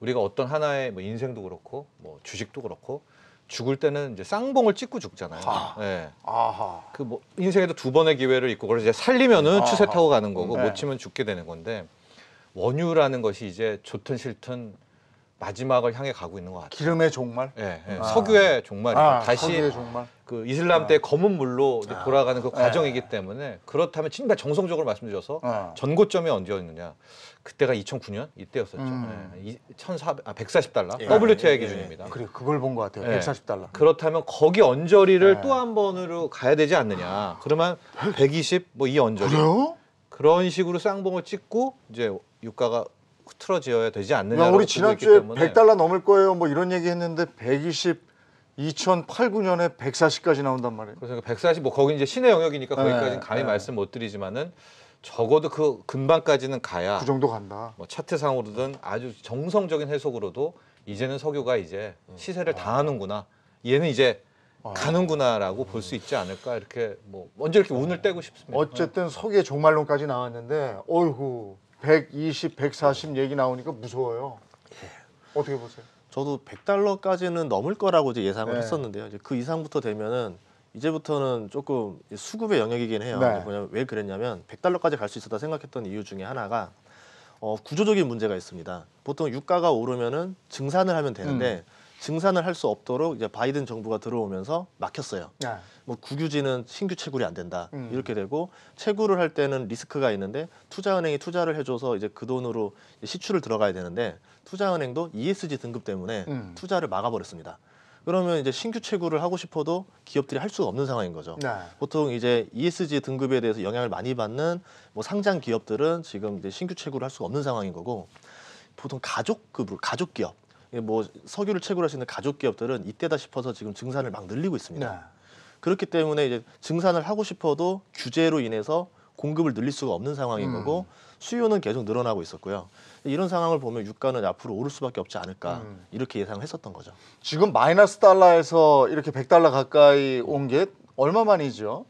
Speaker 3: 우리가 어떤 하나의 인생도 그렇고 주식도 그렇고 죽을 때는 이제 쌍봉을 찍고 죽잖아요. 네.
Speaker 1: 아하.
Speaker 3: 그 인생에도 두 번의 기회를 있고 그걸 이제 살리면은 추세 타고 가는 거고
Speaker 1: 네.
Speaker 3: 못 치면 죽게 되는 건데 원유라는 것이 이제 좋든 싫든 마지막을 향해 가고 있는 것 같아요.
Speaker 1: 기름의 종말?
Speaker 3: 예, 예. 석유의 종말이고 다시
Speaker 1: 석유의 종말.
Speaker 3: 그 이슬람 때 검은 물로 이제 돌아가는 그 과정이기 때문에 그렇다면 진짜 정성적으로 말씀드려서 전고점이 언제였느냐? 그때가 2009년 이때였었죠. 예. 140달러 WTI 기준입니다.
Speaker 1: 그래, 그걸 본 것 같아요.
Speaker 3: 예.
Speaker 1: 140달러.
Speaker 3: 그렇다면 거기 언저리를 또 한 번으로 가야 되지 않느냐? 그러면 120 이 언저리.
Speaker 1: 그래요?
Speaker 3: 그런 식으로 쌍봉을 찍고 이제 유가가 흐트러지어야 되지
Speaker 1: 야,
Speaker 3: 않느냐라고
Speaker 1: 우리
Speaker 3: 보고 있기
Speaker 1: 지난주에
Speaker 3: 때문에
Speaker 1: 100달러 넘을 거예요. 뭐 이런 얘기 했는데 120, 2008, 9년에 140까지 나온단 말이에요.
Speaker 3: 그래서 140 거기 이제 시내 영역이니까 거기까지는 감히
Speaker 1: 네.
Speaker 3: 말씀 못 드리지만은 적어도 그 근방까지는 가야
Speaker 1: 그 정도 간다.
Speaker 3: 차트상으로든 아주 정성적인 해석으로도 이제는 석유가 이제 시세를 당하는구나. 얘는 이제 가는구나라고 볼 수 있지 않을까 이렇게 먼저 이렇게 운을 떼고 싶습니다.
Speaker 1: 어쨌든 석유의 종말론까지 나왔는데 어이구 120, 140 얘기 나오니까 무서워요. 어떻게 보세요?
Speaker 4: 저도 100달러까지는 넘을 거라고 이제 예상을
Speaker 1: 네.
Speaker 4: 했었는데요. 이제 그 이상부터 되면은 이제부터는 조금 수급의 영역이긴 해요.
Speaker 1: 네.
Speaker 4: 뭐냐면 왜 그랬냐면 100달러까지 갈 수 있었다 생각했던 이유 중에 하나가 구조적인 문제가 있습니다. 보통 유가가 오르면은 증산을 하면 되는데 증산을 할 수 없도록 이제 바이든 정부가 들어오면서 막혔어요.
Speaker 1: 네.
Speaker 4: 국유지는 신규 채굴이 안 된다 이렇게 되고 채굴을 할 때는 리스크가 있는데 투자은행이 투자를 해줘서 이제 그 돈으로 시추를 들어가야 되는데 투자은행도 ESG 등급 때문에 투자를 막아버렸습니다. 그러면 이제 신규 채굴을 하고 싶어도 기업들이 할 수가 없는 상황인 거죠.
Speaker 1: 네.
Speaker 4: 보통 이제 ESG 등급에 대해서 영향을 많이 받는 상장 기업들은 지금 이제 신규 채굴을 할 수가 없는 상황인 거고 보통 가족급으로 가족 기업 석유를 채굴할 수 있는 가족 기업들은 이때다 싶어서 지금 증산을 막 늘리고 있습니다.
Speaker 1: 네.
Speaker 4: 그렇기 때문에 이제 증산을 하고 싶어도 규제로 인해서 공급을 늘릴 수가 없는 상황인 거고 수요는 계속 늘어나고 있었고요. 이런 상황을 보면 유가는 앞으로 오를 수밖에 없지 않을까 이렇게 예상을 했었던 거죠.
Speaker 1: 지금 마이너스 달러에서 이렇게 100달러 가까이 온 게 얼마 만이죠?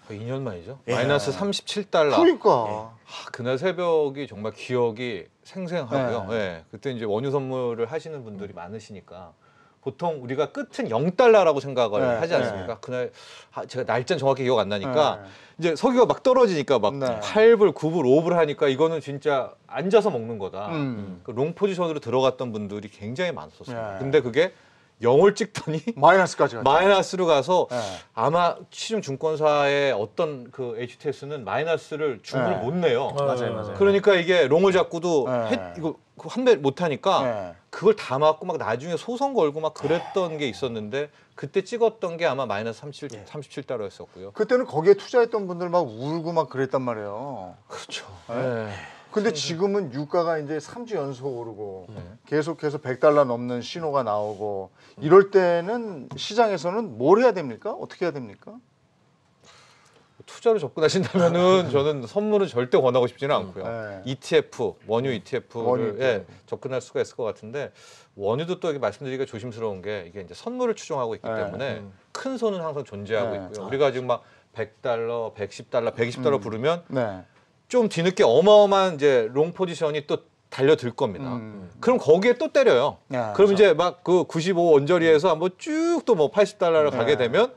Speaker 3: 거의 2년 만이죠. 마이너스 37달러.
Speaker 1: 그러니까
Speaker 3: 그날 새벽이 정말 기억이 생생하고요.
Speaker 1: 네.
Speaker 3: 네. 그때 이제 원유 선물을 하시는 분들이 많으시니까 보통 우리가 끝은 0달러라고 생각을
Speaker 1: 네,
Speaker 3: 하지 않습니까?
Speaker 1: 네.
Speaker 3: 그날 제가 날짜는 정확히 기억 안 나니까
Speaker 1: 네.
Speaker 3: 이제 석유가 막 떨어지니까 막
Speaker 1: 네.
Speaker 3: 8불, 9불, 5불 하니까 이거는 진짜 앉아서 먹는 거다.
Speaker 1: 음.
Speaker 3: 그 롱 포지션으로 들어갔던 분들이 굉장히 많았었어요.
Speaker 1: 네.
Speaker 3: 근데 그게 0을 찍더니
Speaker 1: 마이너스까지 갔죠.
Speaker 3: 마이너스로 가서
Speaker 1: 네.
Speaker 3: 아마 시중 증권사의 어떤 그 HTS는 마이너스를 주문을
Speaker 1: 네.
Speaker 3: 못 내요.
Speaker 4: 맞아요.
Speaker 3: 그러니까 이게 롱을 잡고도
Speaker 1: 네.
Speaker 3: 이거 환배 못 하니까
Speaker 1: 네.
Speaker 3: 그걸 다 맞고 막 나중에 소송 걸고 막 그랬던 게 있었는데 그때 찍었던 게 아마 마이너스 37달러였었고요.
Speaker 1: 그때는 거기에 투자했던 분들 막 울고 막 그랬단 말이에요.
Speaker 3: 그렇죠.
Speaker 1: 네. 근데 지금은 유가가 이제 3주 연속 오르고 계속해서 100달러 넘는 신호가 나오고 이럴 때는 시장에서는 뭘 해야 됩니까? 어떻게 해야 됩니까?
Speaker 3: 투자로 접근하신다면은 저는 선물은 절대 권하고 싶지는 않고요.
Speaker 1: 네.
Speaker 3: ETF, 원유 ETF를
Speaker 1: 원유 ETF.
Speaker 3: 접근할 수가 있을 것 같은데 원유도 또 이게 말씀드리기가 조심스러운 게 이게 이제 선물을 추종하고 있기
Speaker 1: 네.
Speaker 3: 때문에 큰 손은 항상 존재하고
Speaker 1: 네.
Speaker 3: 있고요. 우리가 지금 막 100달러, 110달러, 120달러 부르면
Speaker 1: 네.
Speaker 3: 좀 뒤늦게 어마어마한 이제 롱 포지션이 또 달려들 겁니다. 그럼 거기에 또 때려요.
Speaker 1: 야,
Speaker 3: 그럼 이제 막 그 95 원저리에서 한번 쭉 또 뭐 80달러를 가게 되면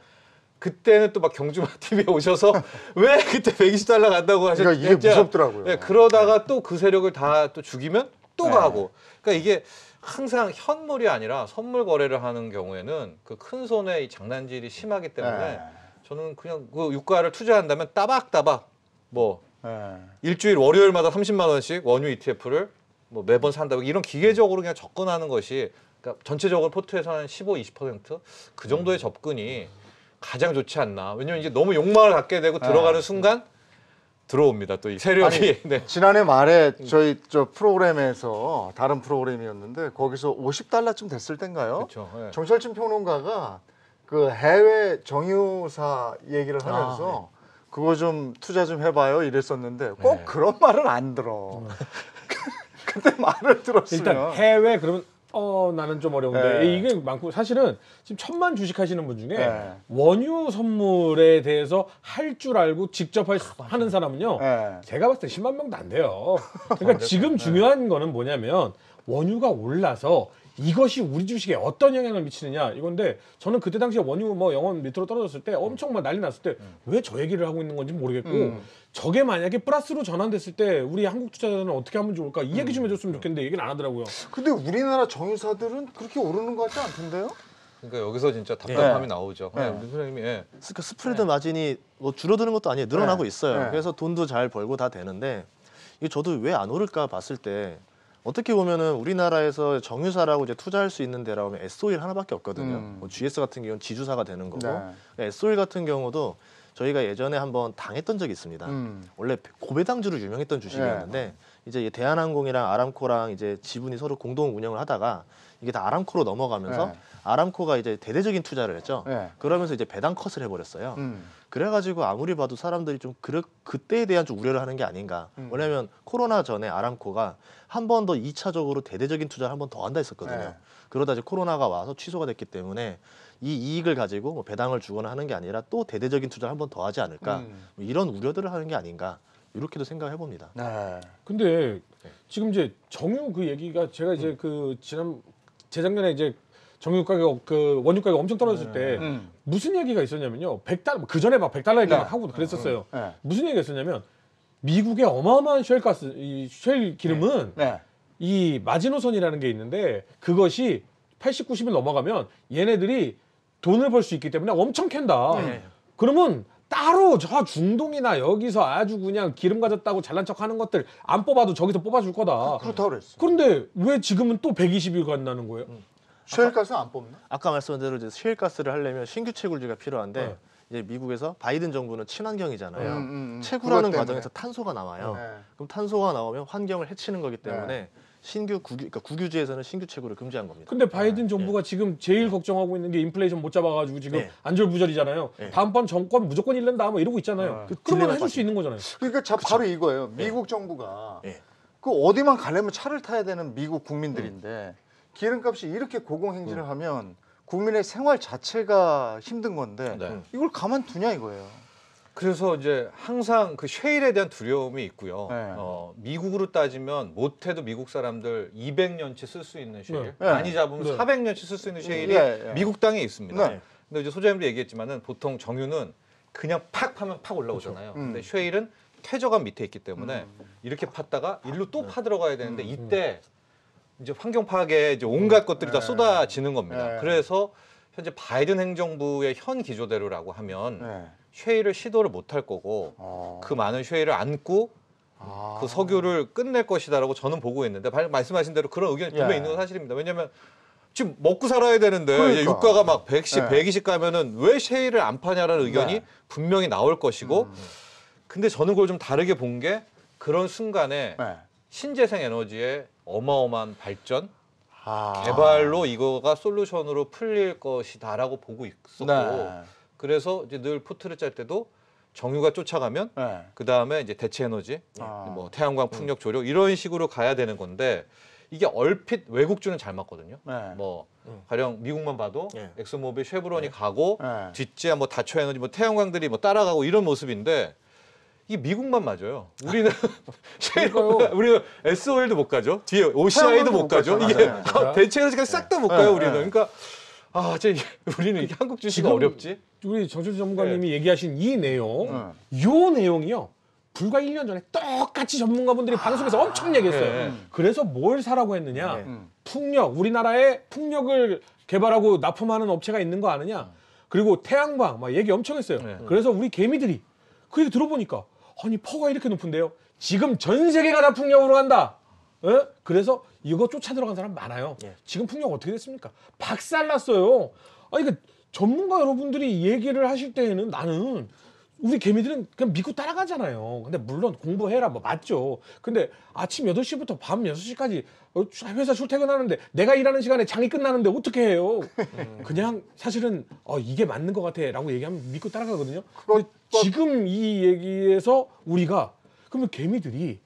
Speaker 3: 그때는 또 막 경주마 TV에 오셔서 왜 그때 120달러 간다고 하셨죠?
Speaker 1: 그러니까 이게 무섭더라고요.
Speaker 3: 네, 그러다가 또 그 세력을 다 또 죽이면 또
Speaker 1: 네.
Speaker 3: 가고. 그러니까 이게 항상 현물이 아니라 선물 거래를 하는 경우에는 그 큰 손의 이 장난질이 심하기 때문에
Speaker 1: 네.
Speaker 3: 저는 그냥 그 유가를 투자한다면 따박따박 뭐
Speaker 1: 네.
Speaker 3: 일주일 월요일마다 30만 원씩 원유 ETF를 뭐 매번 산다고 이런 기계적으로 그냥 접근하는 것이 그러니까 전체적으로 포트에서 한 15, 20%그 정도의 접근이 가장 좋지 않나. 왜냐면 이제 너무 욕망을 갖게 되고 들어가는 순간 들어옵니다. 또 이 세력이.
Speaker 1: 아니,
Speaker 3: 네.
Speaker 1: 지난해 말에 저희 저 프로그램에서 다른 프로그램이었는데 거기서 50달러쯤 됐을 때인가요?
Speaker 3: 그렇죠. 네.
Speaker 1: 정철진 평론가가 그 해외 정유사 얘기를 하면서 그거 좀 투자 좀 해봐요 이랬었는데 꼭 그런 말은 안 들어. 그때 말을 들었으면
Speaker 2: 일단 해외 그러면 나는 좀 어려운데
Speaker 1: 네.
Speaker 2: 이게 많고 사실은 지금 1000만 주식 하시는 분 중에
Speaker 1: 네.
Speaker 2: 원유 선물에 대해서 할 줄 알고 직접 하는 사람은요
Speaker 1: 네.
Speaker 2: 제가 봤을 때 10만 명도 안 돼요. 그러니까 지금 중요한 거는 뭐냐면 원유가 올라서 이것이 우리 주식에 어떤 영향을 미치느냐 이건데 저는 그때 당시에 원유 뭐 영원 밑으로 떨어졌을 때 엄청 막 난리 났을 때 왜 저 얘기를 하고 있는 건지 모르겠고 저게 만약에 플러스로 전환됐을 때 우리 한국 투자자들은 어떻게 하면 좋을까 이 얘기 좀 해줬으면 좋겠는데 얘기를 안 하더라고요.
Speaker 1: 근데 우리나라 정유사들은 그렇게 오르는 것 같지 않던데요?
Speaker 3: 그러니까 여기서 진짜 답답함이
Speaker 1: 네.
Speaker 3: 나오죠.
Speaker 1: 네.
Speaker 3: 네. 우리 선생님이 예.
Speaker 4: 그러니까 스프레드 마진이 뭐 줄어드는 것도 아니에요. 늘어나고
Speaker 1: 네.
Speaker 4: 있어요.
Speaker 1: 네.
Speaker 4: 그래서 돈도 잘 벌고 다 되는데 이게 저도 왜 안 오를까 봤을 때 어떻게 보면은 우리나라에서 정유사라고 이제 투자할 수 있는 데라고 하면 S-오일 하나밖에 없거든요. 뭐 GS 같은 경우는 지주사가 되는 거고
Speaker 1: 네.
Speaker 4: 그러니까 S-오일 같은 경우도 저희가 예전에 한번 당했던 적이 있습니다. 원래 고배당주로 유명했던 주식이었는데 이제 대한항공이랑 아람코랑 이제 지분이 서로 공동 운영을 하다가 이게 다 아람코로 넘어가면서
Speaker 1: 네.
Speaker 4: 아람코가 이제 대대적인 투자를 했죠.
Speaker 1: 네.
Speaker 4: 그러면서 이제 배당 컷을 해버렸어요. 그래가지고 아무리 봐도 사람들이 좀 그때에 대한 좀 우려를 하는 게 아닌가. 왜냐하면 코로나 전에 아람코가 한 번 더 2차적으로 대대적인 투자를 한 번 더 한다 했었거든요.
Speaker 1: 네.
Speaker 4: 그러다 이제 코로나가 와서 취소가 됐기 때문에 이 이익을 가지고 뭐 배당을 주거나 하는 게 아니라 또 대대적인 투자를 한 번 더 하지 않을까. 뭐 이런 우려들을 하는 게 아닌가. 이렇게도 생각해 봅니다.
Speaker 1: 네.
Speaker 2: 근데 지금 이제 정유 그 얘기가 제가 이제 그 재작년에 이제 정유 가격 그 원유 가격 엄청 떨어졌을 때 무슨 얘기가 있었냐면요. 100달러 그 전에 막 100달러 얘기
Speaker 1: 네.
Speaker 2: 막 하고 그랬었어요.
Speaker 1: 네.
Speaker 2: 무슨 얘기가 있었냐면 미국의 어마어마한 쉘가스 이 쉘 기름은
Speaker 1: 네.
Speaker 2: 이 마지노선이라는 게 있는데 그것이 80, 90일 넘어가면 얘네들이 돈을 벌 수 있기 때문에 엄청 캔다. 그러면 따로 저 중동이나 여기서 아주 그냥 기름 가졌다고 잘난 척하는 것들 안 뽑아도 저기서 뽑아줄 거다.
Speaker 1: 그렇다고 그랬어.
Speaker 2: 그런데 왜 지금은 또 120일 간다는 거예요?
Speaker 1: 셰일가스 안 뽑나?
Speaker 4: 아까 말씀한 대로 이제 셰일가스를 하려면 신규 채굴지가 필요한데
Speaker 2: 네.
Speaker 4: 이제 미국에서 바이든 정부는 친환경이잖아요.
Speaker 1: 그것
Speaker 4: 채굴하는
Speaker 1: 때문에.
Speaker 4: 과정에서 탄소가 나와요.
Speaker 1: 네.
Speaker 4: 그럼 탄소가 나오면 환경을 해치는 거기 때문에 신규 그러니까 국유지에서는 신규 채굴을 금지한 겁니다.
Speaker 2: 근데 바이든 정부가 지금 제일 걱정하고 있는 게 인플레이션 못 잡아가지고 지금
Speaker 4: 네.
Speaker 2: 안절부절이잖아요. 다음번 정권 무조건 일른다 뭐 이러고 있잖아요. 그러면
Speaker 4: 딜레마
Speaker 2: 해줄 수 있는 거잖아요.
Speaker 1: 그러니까 바로 이거예요. 미국 정부가
Speaker 4: 예.
Speaker 1: 그 어디만 가려면 차를 타야 되는 미국 국민들인데 기름값이 이렇게 고공행진을 하면 국민의 생활 자체가 힘든 건데
Speaker 3: 네.
Speaker 1: 이걸 가만두냐 이거예요.
Speaker 3: 그래서 이제 항상 그 쉐일에 대한 두려움이 있고요.
Speaker 1: 네.
Speaker 3: 미국으로 따지면 못해도 미국 사람들 200년치 쓸 수 있는 쉐일,
Speaker 2: 네.
Speaker 3: 많이 잡으면
Speaker 2: 네.
Speaker 3: 400년치 쓸 수 있는 쉐일이
Speaker 1: 네.
Speaker 3: 미국 땅에 있습니다.
Speaker 1: 네.
Speaker 3: 근데 이제 소장님도 얘기했지만은 보통 정유는 그냥 팍 파면 팍 올라오잖아요. 근데 쉐일은 퇴적암 밑에 있기 때문에 이렇게 팠다가 일로 또 파 들어가야 되는데 이때 이제 환경 파괴에 이제 온갖 것들이 다 쏟아지는 겁니다.
Speaker 1: 네.
Speaker 3: 그래서 현재 바이든 행정부의 현 기조대로라고 하면
Speaker 1: 네.
Speaker 3: 쉐일을 시도를 못 할 거고 그 많은 쉐일을 안고 그 석유를 끝낼 것이다라고 저는 보고 있는데 말씀하신 대로 그런 의견이 분명히 있는 건 사실입니다. 왜냐하면 지금 먹고 살아야 되는데
Speaker 1: 그러니까.
Speaker 3: 유가가 막 110, 120 가면은 왜 쉐일을 안 파냐라는 의견이
Speaker 1: 네.
Speaker 3: 분명히 나올 것이고 근데 저는 그걸 좀 다르게 본 게 그런 순간에
Speaker 1: 네.
Speaker 3: 신재생 에너지의 어마어마한 발전
Speaker 1: 아.
Speaker 3: 개발로 이거가 솔루션으로 풀릴 것이다라고 보고 있었고
Speaker 1: 네.
Speaker 3: 그래서 이제 늘 포트를 짤 때도 정유가 쫓아가면
Speaker 1: 네.
Speaker 3: 그 다음에 이제 대체 에너지,
Speaker 1: 아.
Speaker 3: 뭐 태양광, 풍력, 조력 이런 식으로 가야 되는 건데 이게 얼핏 외국주는 잘 맞거든요.
Speaker 1: 네.
Speaker 3: 뭐 가령 미국만 봐도
Speaker 4: 네.
Speaker 3: 엑소모빌, 쉐브론이 가고
Speaker 1: 네.
Speaker 3: 뒷지야 뭐 다초 에너지, 뭐 태양광들이 뭐 따라가고 이런 모습인데 이게 미국만 맞아요. 우리는 우리는 SOL도 못 가죠. 뒤에 OCI도 못 가죠.
Speaker 1: 가죠.
Speaker 3: 이게
Speaker 1: 맞아요.
Speaker 3: 대체 에너지까지 싹 다 못 가요.
Speaker 1: 네.
Speaker 3: 우리는. 그러니까 우리는 이게 한국 주식이
Speaker 2: 지금
Speaker 3: 어렵지.
Speaker 2: 우리 정철 전문가님이 얘기하신 이 내용,
Speaker 1: 네.
Speaker 2: 요 내용이요. 불과 1년 전에 똑같이 전문가분들이 방송에서 엄청 얘기했어요.
Speaker 3: 네.
Speaker 2: 그래서 뭘 사라고 했느냐?
Speaker 4: 네.
Speaker 2: 풍력, 우리나라에 풍력을 개발하고 납품하는 업체가 있는 거 아느냐? 그리고 태양광 막 얘기 엄청 했어요.
Speaker 3: 네.
Speaker 2: 그래서 우리 개미들이 그 얘기 들어보니까 아니 퍼가 이렇게 높은데요. 지금 전 세계가 다 풍력으로 간다. 예? 그래서 이거 쫓아 들어간 사람 많아요.
Speaker 4: 예.
Speaker 2: 지금 풍력 어떻게 됐습니까? 박살났어요. 아니 그 전문가 여러분들이 얘기를 하실 때에는 나는 우리 개미들은 그냥 믿고 따라가잖아요. 근데 물론 공부해라 뭐 맞죠. 근데 아침 8시부터 밤 6시까지 회사 출퇴근하는데 내가 일하는 시간에 장이 끝나는데 어떻게 해요? 그냥 사실은 이게 맞는 것 같아 라고 얘기하면 믿고 따라가거든요. 근데 지금 이 얘기에서 우리가 그러면 개미들이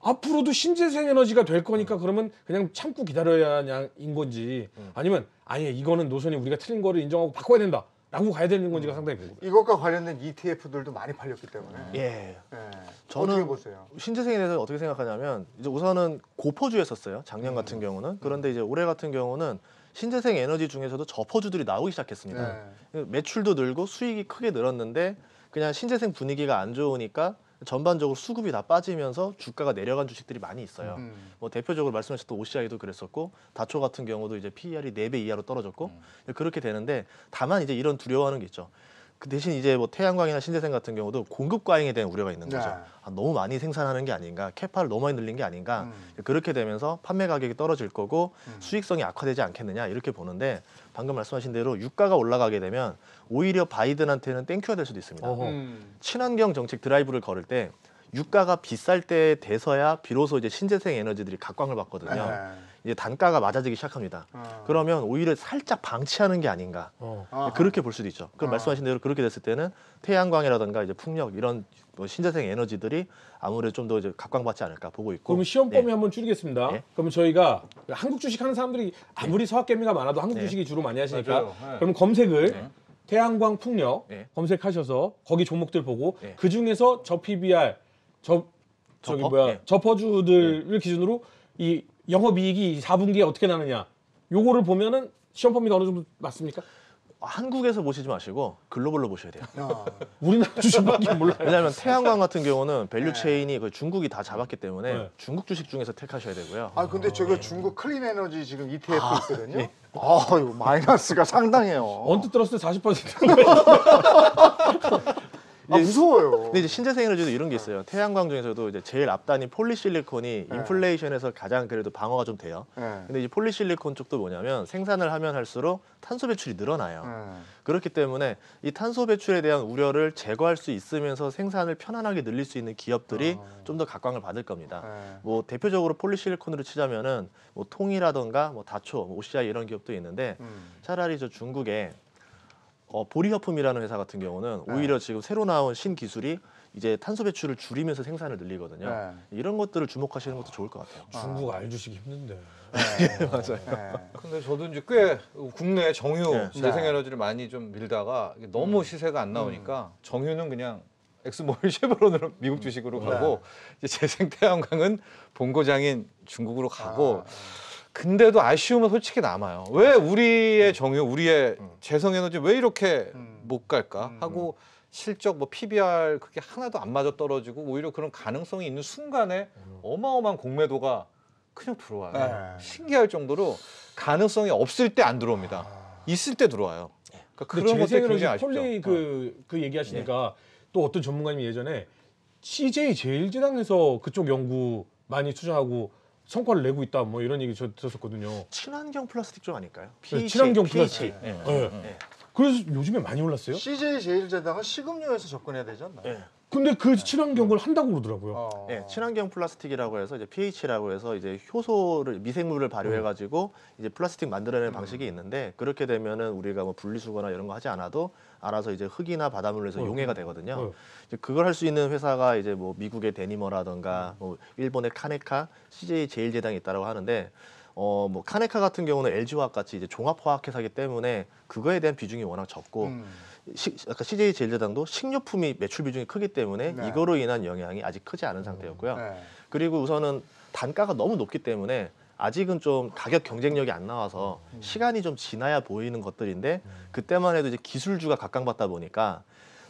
Speaker 2: 앞으로도 신재생 에너지가 될 거니까 그러면 그냥 참고 기다려야 하냐인 건지 아니면 아니 이거는 노선이 우리가 틀린 거를 인정하고 바꿔야 된다 라고 가야 되는 건지가 상당히 궁금해요.
Speaker 1: 이것과 관련된 ETF들도 많이 팔렸기 때문에.
Speaker 4: 예.
Speaker 1: 네.
Speaker 4: 저는
Speaker 1: 어떻게 보세요?
Speaker 4: 신재생에 대해서 어떻게 생각하냐면 이제 우선은 고퍼주였었어요. 작년 같은 경우는. 그런데 이제 올해 같은 경우는 신재생 에너지 중에서도 저퍼주들이 나오기 시작했습니다. 매출도 늘고 수익이 크게 늘었는데 그냥 신재생 분위기가 안 좋으니까 전반적으로 수급이 다 빠지면서 주가가 내려간 주식들이 많이 있어요. 뭐 대표적으로 말씀하셨던 OCI도 그랬었고 다초 같은 경우도 이제 PER이 4배 이하로 떨어졌고 그렇게 되는데 다만 이제 이런 두려워하는 게 있죠. 그 대신 이제 뭐 태양광이나 신재생 같은 경우도 공급 과잉에 대한 우려가 있는 거죠.
Speaker 1: 네.
Speaker 4: 너무 많이 생산하는 게 아닌가, 캐파를 너무 많이 늘린 게 아닌가. 그렇게 되면서 판매 가격이 떨어질 거고 수익성이 악화되지 않겠느냐 이렇게 보는데 방금 말씀하신 대로 유가가 올라가게 되면 오히려 바이든한테는 땡큐가 될 수도 있습니다. 친환경 정책 드라이브를 걸을 때 유가가 비쌀 때 돼서야 비로소 이제 신재생 에너지들이 각광을 받거든요.
Speaker 1: 네.
Speaker 4: 이제 단가가 맞아지기 시작합니다. 그러면 오히려 살짝 방치하는 게 아닌가. 그렇게 볼 수도 있죠. 그럼 말씀하신 대로 그렇게 됐을 때는 태양광이라든가 이제 풍력 이런 뭐 신재생 에너지들이 아무래도 좀 더 이제 각광받지 않을까 보고 있고.
Speaker 2: 그러면 시험 범위 한번 줄이겠습니다.
Speaker 4: 네.
Speaker 2: 그러면 저희가 한국 주식 하는 사람들이 아무리 서학개미가 많아도 한국 주식이 주로 많이 하시니까
Speaker 3: 맞아요. 네.
Speaker 2: 그럼 검색을 태양광 풍력
Speaker 4: 네.
Speaker 2: 검색하셔서 거기 종목들 보고
Speaker 4: 네.
Speaker 2: 그 중에서 저 PBR
Speaker 4: 저퍼? 네.
Speaker 2: 저퍼주들을 기준으로 이 영업이익이 4분기에 어떻게 나느냐 요거를 보면은 시험 범위가 어느 정도 맞습니까?
Speaker 4: 한국에서 보시지 마시고 글로벌로 보셔야 돼요.
Speaker 2: 우리나라 주식밖에 몰라요.
Speaker 4: 왜냐하면 태양광 같은 경우는 밸류 체인이 거의 중국이 다 잡았기 때문에
Speaker 2: 네.
Speaker 4: 중국 주식 중에서 택하셔야 되고요.
Speaker 1: 아 근데 저거 중국 클린 에너지 지금 ETF 있거든요. 아 이거 마이너스가 상당해요.
Speaker 2: 언뜻 들었을 때 40%.
Speaker 1: 아 무서워요.
Speaker 4: 근데 이제 신재생 에너지도 이런 게 있어요. 태양광 중에서도 이제 제일 앞단이 폴리실리콘이 인플레이션에서 가장 그래도 방어가 좀 돼요. 근데 이제 폴리실리콘 쪽도 뭐냐면 생산을 하면 할수록 탄소 배출이 늘어나요. 그렇기 때문에 이 탄소 배출에 대한 우려를 제거할 수 있으면서 생산을 편안하게 늘릴 수 있는 기업들이 좀 더 각광을 받을 겁니다. 뭐 대표적으로 폴리실리콘으로 치자면은 뭐 통이라던가 뭐 다초, 뭐 OCI 이런 기업도 있는데 차라리 저 중국에 보리화품이라는 회사 같은 경우는 오히려 지금 새로 나온 신기술이 이제 탄소 배출을 줄이면서 생산을 늘리거든요. 이런 것들을 주목하시는 것도 좋을 것 같아요.
Speaker 2: 중국 알주식이 힘든데.
Speaker 4: 맞아요.
Speaker 3: 근데 저도 이제 꽤 국내 정유
Speaker 4: 네.
Speaker 3: 재생에너지를 많이 좀 밀다가 이게 너무 시세가 안 나오니까 정유는 그냥 엑스모빌 쉐보론으로 미국 주식으로 가고 이제 재생태양광은 본고장인 중국으로 가고 근데도 아쉬움은 솔직히 남아요. 왜 우리의 정유, 우리의 재성에너지 왜 이렇게 못 갈까 하고 실적 뭐 PBR 그게 하나도 안 맞아 떨어지고 오히려 그런 가능성이 있는 순간에 어마어마한 공매도가 그냥 들어와요. 신기할 정도로 가능성이 없을 때 안 들어옵니다. 있을 때 들어와요. 그러니까 그런 것들이 굉장히 아쉽죠.
Speaker 2: 폴리 그 얘기하시니까 또 어떤 전문가님이 예전에 CJ 제일제당에서 그쪽 연구 많이 투자하고 성과를 내고 있다 뭐 이런 얘기 저 들었었거든요.
Speaker 4: 친환경 플라스틱 쪽 아닐까요?
Speaker 2: 네, 친환경
Speaker 4: PH.
Speaker 2: 플라스틱. 그래서 요즘에 많이 올랐어요.
Speaker 1: CJ 제일제당은 식음료에서 접근해야 되지 않나요?
Speaker 4: 예.
Speaker 2: 근데 그 친환경을 한다고 그러더라고요.
Speaker 1: 어.
Speaker 4: 친환경 플라스틱이라고 해서 이제 pH라고 해서 이제 효소를 미생물을 발효해 가지고 이제 플라스틱 만들어내는 방식이 있는데 그렇게 되면은 우리가 뭐 분리수거나 이런 거 하지 않아도 알아서 이제 흙이나 바닷물에서 용해가 되거든요. 이제 그걸 할 수 있는 회사가 이제 뭐 미국의 데니머라든가 뭐 일본의 카네카, CJ 제일제당이 있다라고 하는데 뭐 카네카 같은 경우는 LG화학 같이 이제 종합화학 회사이기 때문에 그거에 대한 비중이 워낙 적고 아까 CJ 제일제당도 식료품이 매출 비중이 크기 때문에 이거로 인한 영향이 아직 크지 않은 상태였고요. 그리고 우선은 단가가 너무 높기 때문에 아직은 좀 가격 경쟁력이 안 나와서 시간이 좀 지나야 보이는 것들인데 그때만 해도 이제 기술주가 각광받다 보니까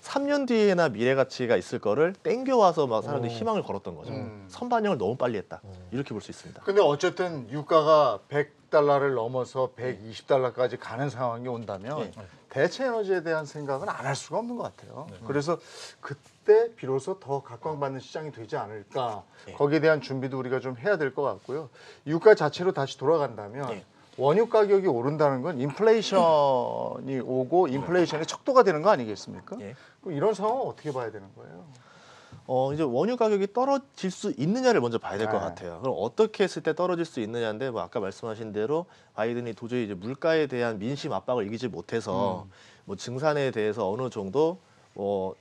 Speaker 4: 3년 뒤에나 미래 가치가 있을 거를 땡겨와서 막 사람들이 희망을 걸었던 거죠. 선반영을 너무 빨리 했다. 이렇게 볼 수 있습니다.
Speaker 1: 근데 어쨌든 유가가 100달러를 넘어서 120달러까지 가는 상황이 온다면 대체 에너지에 대한 생각은 안 할 수가 없는 것 같아요. 그래서 그때 비로소 더 각광받는 시장이 되지 않을까. 거기에 대한 준비도 우리가 좀 해야 될 것 같고요. 유가 자체로 다시 돌아간다면 원유 가격이 오른다는 건 인플레이션이 오고 인플레이션의 척도가 되는 거 아니겠습니까? 그럼 이런 상황은 어떻게 봐야 되는 거예요?
Speaker 4: 이제 원유 가격이 떨어질 수 있느냐를 먼저 봐야 될 것 같아요. 그럼 어떻게 했을 때 떨어질 수 있느냐인데 뭐 아까 말씀하신 대로 바이든이 도저히 이제 물가에 대한 민심 압박을 이기지 못해서 뭐 증산에 대해서 어느 정도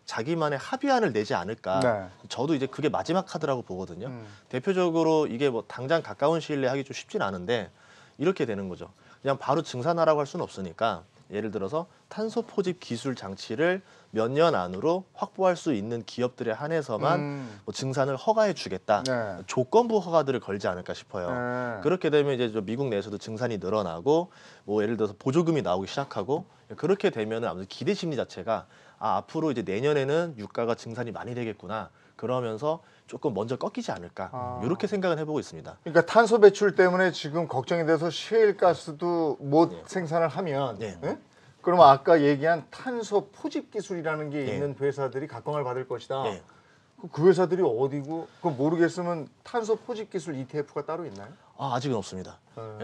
Speaker 4: 자기만의 합의안을 내지 않을까. 저도 이제 그게 마지막 카드라고 보거든요. 대표적으로 이게 뭐 당장 가까운 시일 내에 하기 좀 쉽진 않은데 이렇게 되는 거죠. 그냥 바로 증산하라고 할 수는 없으니까 예를 들어서 탄소 포집 기술 장치를 몇 년 안으로 확보할 수 있는 기업들에 한해서만 뭐 증산을 허가해 주겠다. 조건부 허가들을 걸지 않을까 싶어요. 그렇게 되면 이제 미국 내에서도 증산이 늘어나고 뭐 예를 들어서 보조금이 나오기 시작하고 그렇게 되면은 아무튼 기대 심리 자체가 앞으로 이제 내년에는 유가가 증산이 많이 되겠구나. 그러면서 조금 먼저 꺾이지 않을까 이렇게 생각을 해보고 있습니다.
Speaker 1: 그러니까 탄소 배출 때문에 지금 걱정이 돼서 셰일가스도 못 생산을 하면 그러면 아까 얘기한 탄소 포집 기술이라는 게 있는 회사들이 각광을 받을 것이다. 그 회사들이 어디고 그거 모르겠으면 탄소 포집 기술 ETF가 따로 있나요?
Speaker 4: 아직은 없습니다.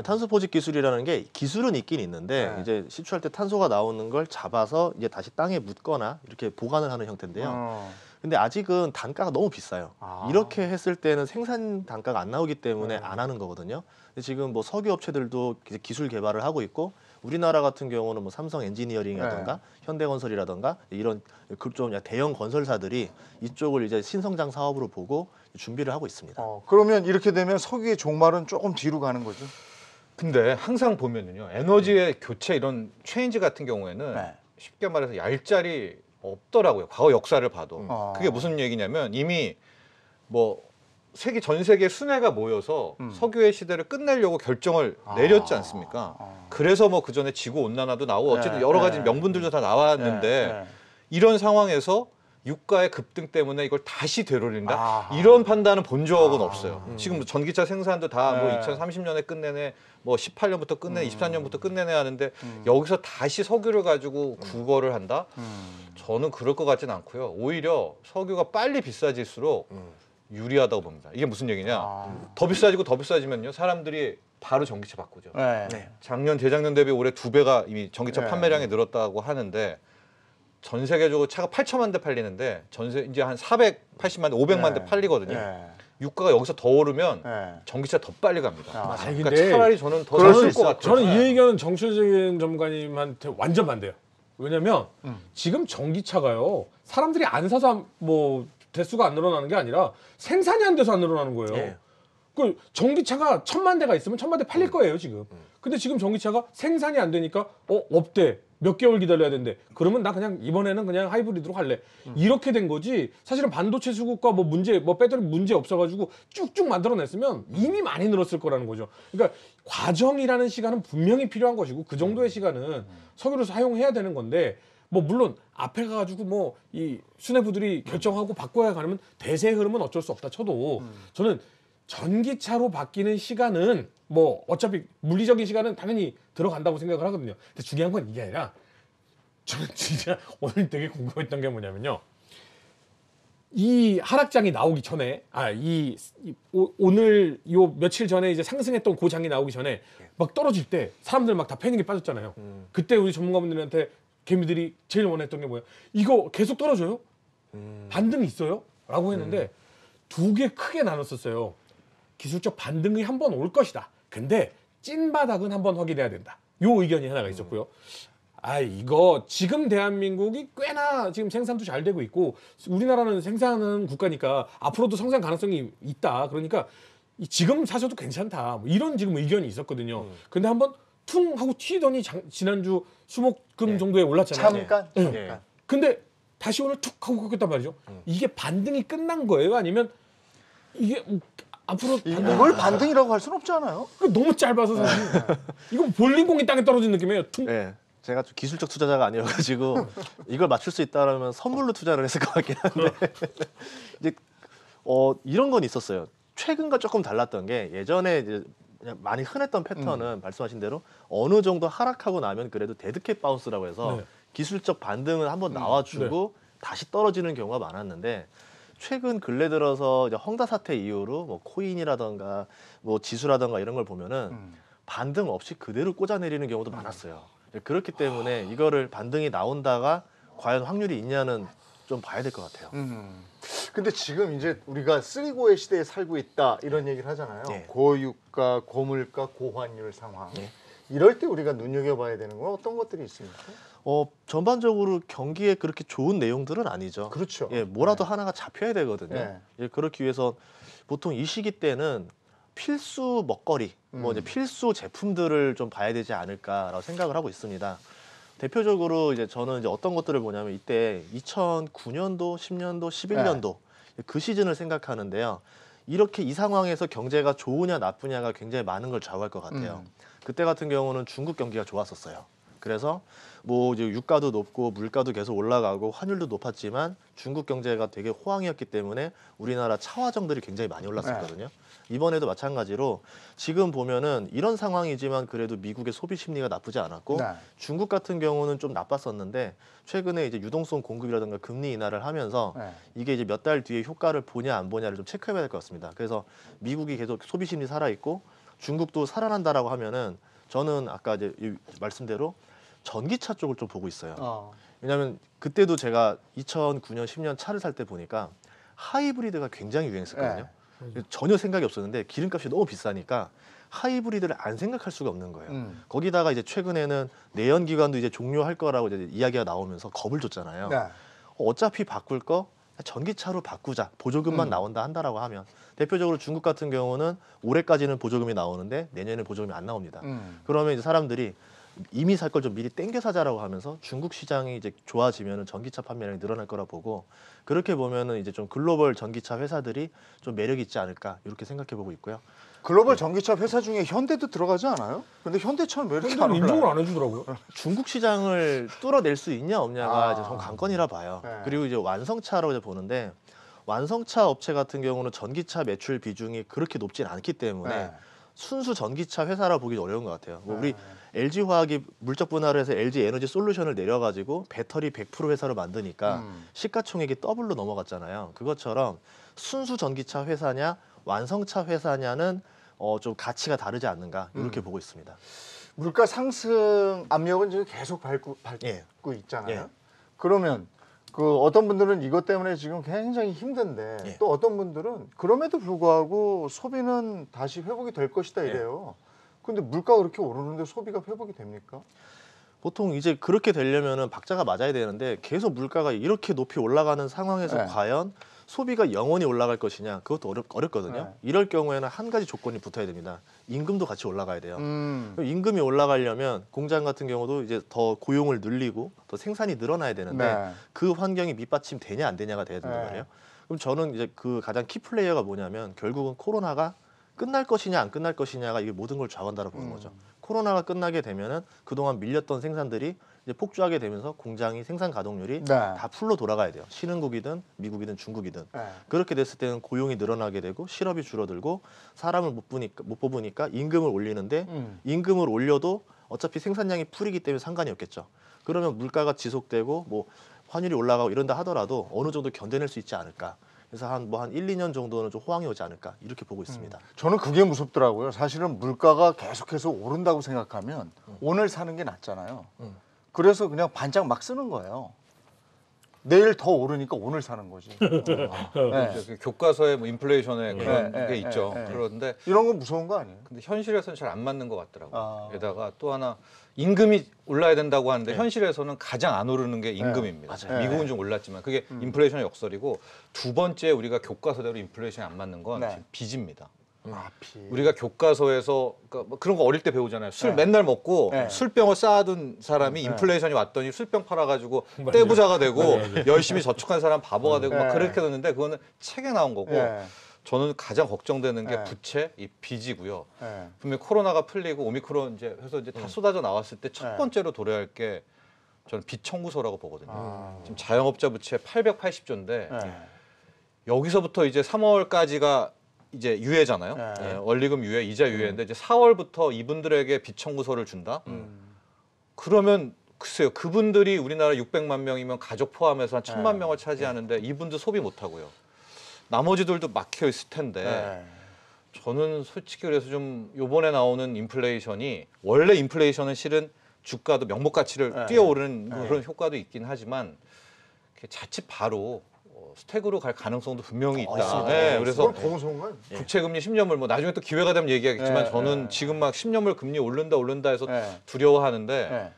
Speaker 4: 탄소 포집 기술이라는 게 기술은 있긴 있는데 이제 시추할 때 탄소가 나오는 걸 잡아서 이제 다시 땅에 묻거나 이렇게 보관을 하는 형태인데요. 근데 아직은 단가가 너무 비싸요. 이렇게 했을 때는 생산 단가가 안 나오기 때문에 안 하는 거거든요. 근데 지금 뭐 석유 업체들도 기술 개발을 하고 있고 우리나라 같은 경우는 뭐 삼성 엔지니어링이라든가 현대건설이라든가 이런 좀 대형 건설사들이 이쪽을 이제 신성장 사업으로 보고 준비를 하고 있습니다.
Speaker 1: 그러면 이렇게 되면 석유의 종말은 조금 뒤로 가는 거죠?
Speaker 3: 근데 항상 보면은요 에너지의 교체 이런 체인지 같은 경우에는 쉽게 말해서 얄짤이 없더라고요. 과거 역사를 봐도. 그게 무슨 얘기냐면 이미 뭐 전 세계 순회가 모여서 석유의 시대를 끝내려고 결정을 내렸지 않습니까? 그래서 뭐 그전에 지구 온난화도 나오고 어쨌든 여러 가지 명분들도 다 나왔는데 이런 상황에서 유가의 급등 때문에 이걸 다시 되돌린다? 이런 판단은 본 적은 없어요. 지금 전기차 생산도 다 뭐 2030년에 끝내네, 뭐 18년부터 끝내네, 24년부터 끝내네 하는데 여기서 다시 석유를 가지고 국어를 한다? 저는 그럴 것 같진 않고요. 오히려 석유가 빨리 비싸질수록 유리하다고 봅니다. 이게 무슨 얘기냐? 더 비싸지고 더 비싸지면요, 사람들이 바로 전기차 바꾸죠. 작년, 재작년 대비 올해 2배가 이미 전기차 판매량이 늘었다고 하는데 전 세계적으로 차가 8천만 대 팔리는데 이제 한 480만 대, 500만 대 팔리거든요. 유가가 여기서 더 오르면 전기차 더 빨리 갑니다. 그러니까 차라리 저는 더 잘 쓸 것 같아요.
Speaker 2: 저는 이 의견은 정치적인 전문가님한테 완전 반대요. 왜냐면 지금 전기차가요, 사람들이 안 사서 뭐 대수가 안 늘어나는 게 아니라 생산이 안 돼서 안 늘어나는 거예요. 그 전기차가 1000만 대가 있으면 1000만 대 팔릴 거예요 지금. 근데 지금 전기차가 생산이 안 되니까 없대. 몇 개월 기다려야 되는데 그러면 나 그냥 이번에는 그냥 하이브리드로 할래. 이렇게 된 거지. 사실은 반도체 수급과 뭐 문제, 뭐 배터리 문제 없어가지고 쭉쭉 만들어냈으면 이미 많이 늘었을 거라는 거죠. 그러니까 과정이라는 시간은 분명히 필요한 것이고 그 정도의 시간은 석유를 사용해야 되는 건데 뭐 물론 앞에 가가지고 뭐 이 수뇌부들이 결정하고 바꿔야 가려면 대세의 흐름은 어쩔 수 없다 쳐도 저는 전기차로 바뀌는 시간은 뭐 어차피 물리적인 시간은 당연히 들어간다고 생각을 하거든요. 근데 중요한 건 이게 아니라 저는 진짜 오늘 되게 궁금했던 게 뭐냐면요. 이 하락장이 나오기 전에 오늘 요 며칠 전에 이제 상승했던 그 장이 나오기 전에 막 떨어질 때 사람들 막 다 패닉에 빠졌잖아요. 그때 우리 전문가분들한테 개미들이 제일 원했던 게 뭐예요? 이거 계속 떨어져요? 반등이 있어요? 라고 했는데 두 개 크게 나눴었어요. 기술적 반등이 한 번 올 것이다. 근데 찐바닥은 한번 확인해야 된다. 요 의견이 하나가 있었고요. 이거 지금 대한민국이 꽤나 지금 생산도 잘 되고 있고 우리나라는 생산하는 국가니까 앞으로도 성장 가능성이 있다. 그러니까 지금 사셔도 괜찮다. 뭐 이런 지금 의견이 있었거든요. 근데 한번 퉁 하고 튀더니 지난주 수목금 정도에 올랐잖아요.
Speaker 1: 잠깐.
Speaker 2: 근데 다시 오늘 툭 하고 꺾였단 말이죠. 이게 반등이 끝난 거예요? 아니면 이게 앞으로
Speaker 1: 이걸 반등이라고 할 수는 없지 않아요?
Speaker 2: 너무 짧아서 사실 이거 볼링공이 땅에 떨어진 느낌이에요. 퉁.
Speaker 4: 네. 제가 좀 기술적 투자자가 아니어가지고 이걸 맞출 수 있다라면 선물로 투자를 했을 것 같긴 한데 이제 이런 건 있었어요. 최근과 조금 달랐던 게 예전에 이제 그냥 많이 흔했던 패턴은 말씀하신 대로 어느 정도 하락하고 나면 그래도 데드캣 바운스라고 해서 기술적 반등은 한번 나와주고 다시 떨어지는 경우가 많았는데 최근 근래 들어서 이제 헝다 사태 이후로 뭐 코인이라던가 뭐 지수라던가 이런 걸 보면은 반등 없이 그대로 꽂아내리는 경우도 많았어요. 그렇기 때문에 이거를 반등이 나온다가 과연 확률이 있냐는 좀 봐야 될 것 같아요.
Speaker 1: 근데 지금 이제 우리가 쓰리고의 시대에 살고 있다 이런 얘기를 하잖아요.
Speaker 4: 네.
Speaker 1: 고유가, 고물가, 고환율 상황. 이럴 때 우리가 눈여겨봐야 되는 건 어떤 것들이 있습니까?
Speaker 4: 전반적으로 경기에 그렇게 좋은 내용들은 아니죠.
Speaker 1: 그렇죠.
Speaker 4: 예, 뭐라도 하나가 잡혀야 되거든요.
Speaker 1: 네.
Speaker 4: 예, 그렇기 위해서 보통 이 시기 때는 필수 먹거리, 뭐 이제 필수 제품들을 좀 봐야 되지 않을까라고 생각을 하고 있습니다. 대표적으로 이제 저는 이제 어떤 것들을 보냐면 이때 2009년도, 10년도, 11년도 그 시즌을 생각하는데요. 이렇게 이 상황에서 경제가 좋으냐 나쁘냐가 굉장히 많은 걸 좌우할 것 같아요. 그때 같은 경우는 중국 경기가 좋았었어요. 그래서 뭐 이제 유가도 높고 물가도 계속 올라가고 환율도 높았지만 중국 경제가 되게 호황이었기 때문에 우리나라 차화정들이 굉장히 많이 올랐었거든요. 이번에도 마찬가지로 지금 보면은 이런 상황이지만 그래도 미국의 소비 심리가 나쁘지 않았고 중국 같은 경우는 좀 나빴었는데 최근에 이제 유동성 공급이라든가 금리 인하를 하면서 이게 이제 몇 달 뒤에 효과를 보냐 안 보냐를 좀 체크해봐야 될 것 같습니다. 그래서 미국이 계속 소비 심리 살아 있고 중국도 살아난다라고 하면은 저는 아까 이제 말씀대로 전기차 쪽을 좀 보고 있어요. 왜냐하면 그때도 제가 2009년, 10년 차를 살 때 보니까 하이브리드가 굉장히 유행했었거든요. 전혀 생각이 없었는데 기름값이 너무 비싸니까 하이브리드를 안 생각할 수가 없는 거예요. 거기다가 이제 최근에는 내연기관도 이제 종료할 거라고 이제 이야기가 나오면서 겁을 줬잖아요. 어차피 바꿀 거 전기차로 바꾸자. 보조금만 나온다 한다라고 하면 대표적으로 중국 같은 경우는 올해까지는 보조금이 나오는데 내년에 보조금이 안 나옵니다. 그러면 이제 사람들이 이미 살 걸 좀 미리 땡겨 사자라고 하면서 중국 시장이 이제 좋아지면은 전기차 판매량이 늘어날 거라 보고 그렇게 보면은 이제 좀 글로벌 전기차 회사들이 좀 매력이 있지 않을까 이렇게 생각해 보고 있고요.
Speaker 1: 글로벌 전기차 회사 중에 현대도 들어가지 않아요? 근데 현대차는 왜 이렇게 안 올라요?
Speaker 2: 인정을 안 해주더라고요.
Speaker 4: 중국 시장을 뚫어낼 수 있냐 없냐가 이제 좀 관건이라 봐요.
Speaker 1: 네.
Speaker 4: 그리고 이제 완성차라고 이제 보는데 완성차 업체 같은 경우는 전기차 매출 비중이 그렇게 높진 않기 때문에 순수 전기차 회사라 보기 어려운 것 같아요. 뭐 우리 LG화학이 물적 분할을 해서 LG 에너지 솔루션을 내려가지고 배터리 100% 회사로 만드니까 시가총액이 더블로 넘어갔잖아요. 그것처럼 순수 전기차 회사냐 완성차 회사냐는 좀 가치가 다르지 않는가 이렇게 보고 있습니다.
Speaker 1: 물가 상승 압력은 지금 계속 밟고 있잖아요. 그러면 그 어떤 분들은 이것 때문에 지금 굉장히 힘든데 또 어떤 분들은 그럼에도 불구하고 소비는 다시 회복이 될 것이다 이래요. 근데 물가가 그렇게 오르는데 소비가 회복이 됩니까?
Speaker 4: 보통 이제 그렇게 되려면은 박자가 맞아야 되는데 계속 물가가 이렇게 높이 올라가는 상황에서 과연 소비가 영원히 올라갈 것이냐 그것도 어렵거든요.
Speaker 1: 네.
Speaker 4: 이럴 경우에는 한 가지 조건이 붙어야 됩니다. 임금도 같이 올라가야 돼요.
Speaker 1: 음.
Speaker 4: 그럼 임금이 올라가려면 공장 같은 경우도 이제 더 고용을 늘리고 더 생산이 늘어나야 되는데
Speaker 1: 네.
Speaker 4: 그 환경이 밑받침 되냐 안 되냐가 돼야 된단
Speaker 1: 네.
Speaker 4: 말이에요. 그럼 저는 이제 그 가장 키 플레이어가 뭐냐면 결국은 코로나가 끝날 것이냐 안 끝날 것이냐가 이게 모든 걸 좌우한다고 보는 거죠. 코로나가 끝나게 되면은 그동안 밀렸던 생산들이 이제 폭주하게 되면서 공장이 생산 가동률이
Speaker 1: 네.
Speaker 4: 다 풀로 돌아가야 돼요. 신흥국이든 미국이든 중국이든.
Speaker 1: 네.
Speaker 4: 그렇게 됐을 때는 고용이 늘어나게 되고 실업이 줄어들고 사람을 못 뽑으니까 임금을 올리는데 임금을 올려도 어차피 생산량이 풀이기 때문에 상관이 없겠죠. 그러면 물가가 지속되고 뭐 환율이 올라가고 이런다 하더라도 어느 정도 견뎌낼 수 있지 않을까. 그래서 한 1, 2년 정도는 좀 호황이 오지 않을까 이렇게 보고 있습니다.
Speaker 1: 저는 그게 무섭더라고요. 사실은 물가가 계속해서 오른다고 생각하면 오늘 사는 게 낫잖아요. 그래서 그냥 반짝 막 쓰는 거예요. 내일 더 오르니까 오늘 사는 거지. 네.
Speaker 3: 이제 교과서에 뭐 인플레이션에 그런
Speaker 1: 네,
Speaker 3: 게
Speaker 1: 네,
Speaker 3: 있죠.
Speaker 1: 네, 네.
Speaker 3: 그런데
Speaker 1: 이런 건 무서운 거 아니에요?
Speaker 3: 근데 현실에서는 잘 안 맞는 것 같더라고요.
Speaker 1: 아.
Speaker 3: 게다가 또 하나 임금이 올라야 된다고 하는데 현실에서는 가장 안 오르는 게 임금입니다.
Speaker 1: 맞아요.
Speaker 3: 미국은 좀 올랐지만 그게 인플레이션의 역설이고 두 번째 우리가 교과서대로 인플레이션이 안 맞는 건
Speaker 1: 네.
Speaker 3: 지금 빚입니다.
Speaker 1: 아, 비.
Speaker 3: 우리가 교과서에서 그러니까 뭐 그런 거 어릴 때 배우잖아요. 술
Speaker 1: 네.
Speaker 3: 맨날 먹고
Speaker 1: 네.
Speaker 3: 술병을 쌓아둔 사람이 인플레이션이 왔더니 술병 팔아가지고 떼부자가 되고 열심히 저축한 사람 바보가 되고 막
Speaker 1: 네.
Speaker 3: 그렇게 됐는데 그거는 책에 나온 거고
Speaker 1: 네.
Speaker 3: 저는 가장 걱정되는 게
Speaker 1: 네.
Speaker 3: 부채, 이 빚이고요.
Speaker 1: 네.
Speaker 3: 분명히 코로나가 풀리고 오미크론 이제 해서 이제 다 쏟아져 나왔을 때 첫
Speaker 1: 네.
Speaker 3: 번째로 도래할 게 저는 빚 청구서라고 보거든요.
Speaker 1: 아.
Speaker 3: 지금 자영업자 부채 880조인데
Speaker 1: 네.
Speaker 3: 여기서부터 이제 3월까지가 이제 유예잖아요.
Speaker 1: 네.
Speaker 3: 예, 원리금 유예, 이자 유예인데 이제 4월부터 이분들에게 빚 청구서를 준다. 그러면 글쎄요, 그분들이 우리나라 600만 명이면 가족 포함해서 한 1000만
Speaker 1: 네.
Speaker 3: 명을 차지하는데 이분들 소비 못 하고요. 나머지들도 막혀 있을 텐데
Speaker 1: 네.
Speaker 3: 저는 솔직히 그래서 좀 요번에 나오는 인플레이션이 원래 인플레이션은 실은 주가도 명목 가치를
Speaker 1: 네.
Speaker 3: 뛰어오르는 그런 효과도 있긴 하지만 자칫 바로 스택으로 갈 가능성도 분명히 있다.
Speaker 4: 있습니다.
Speaker 3: 네, 그래서
Speaker 1: 그건 더 무서운 거예요.
Speaker 3: 국채금리 10년물 뭐 나중에 또 기회가 되면 얘기하겠지만
Speaker 1: 네,
Speaker 3: 저는
Speaker 1: 네.
Speaker 3: 지금 막 10년물 금리 오른다 해서
Speaker 1: 네.
Speaker 3: 두려워하는데
Speaker 1: 네.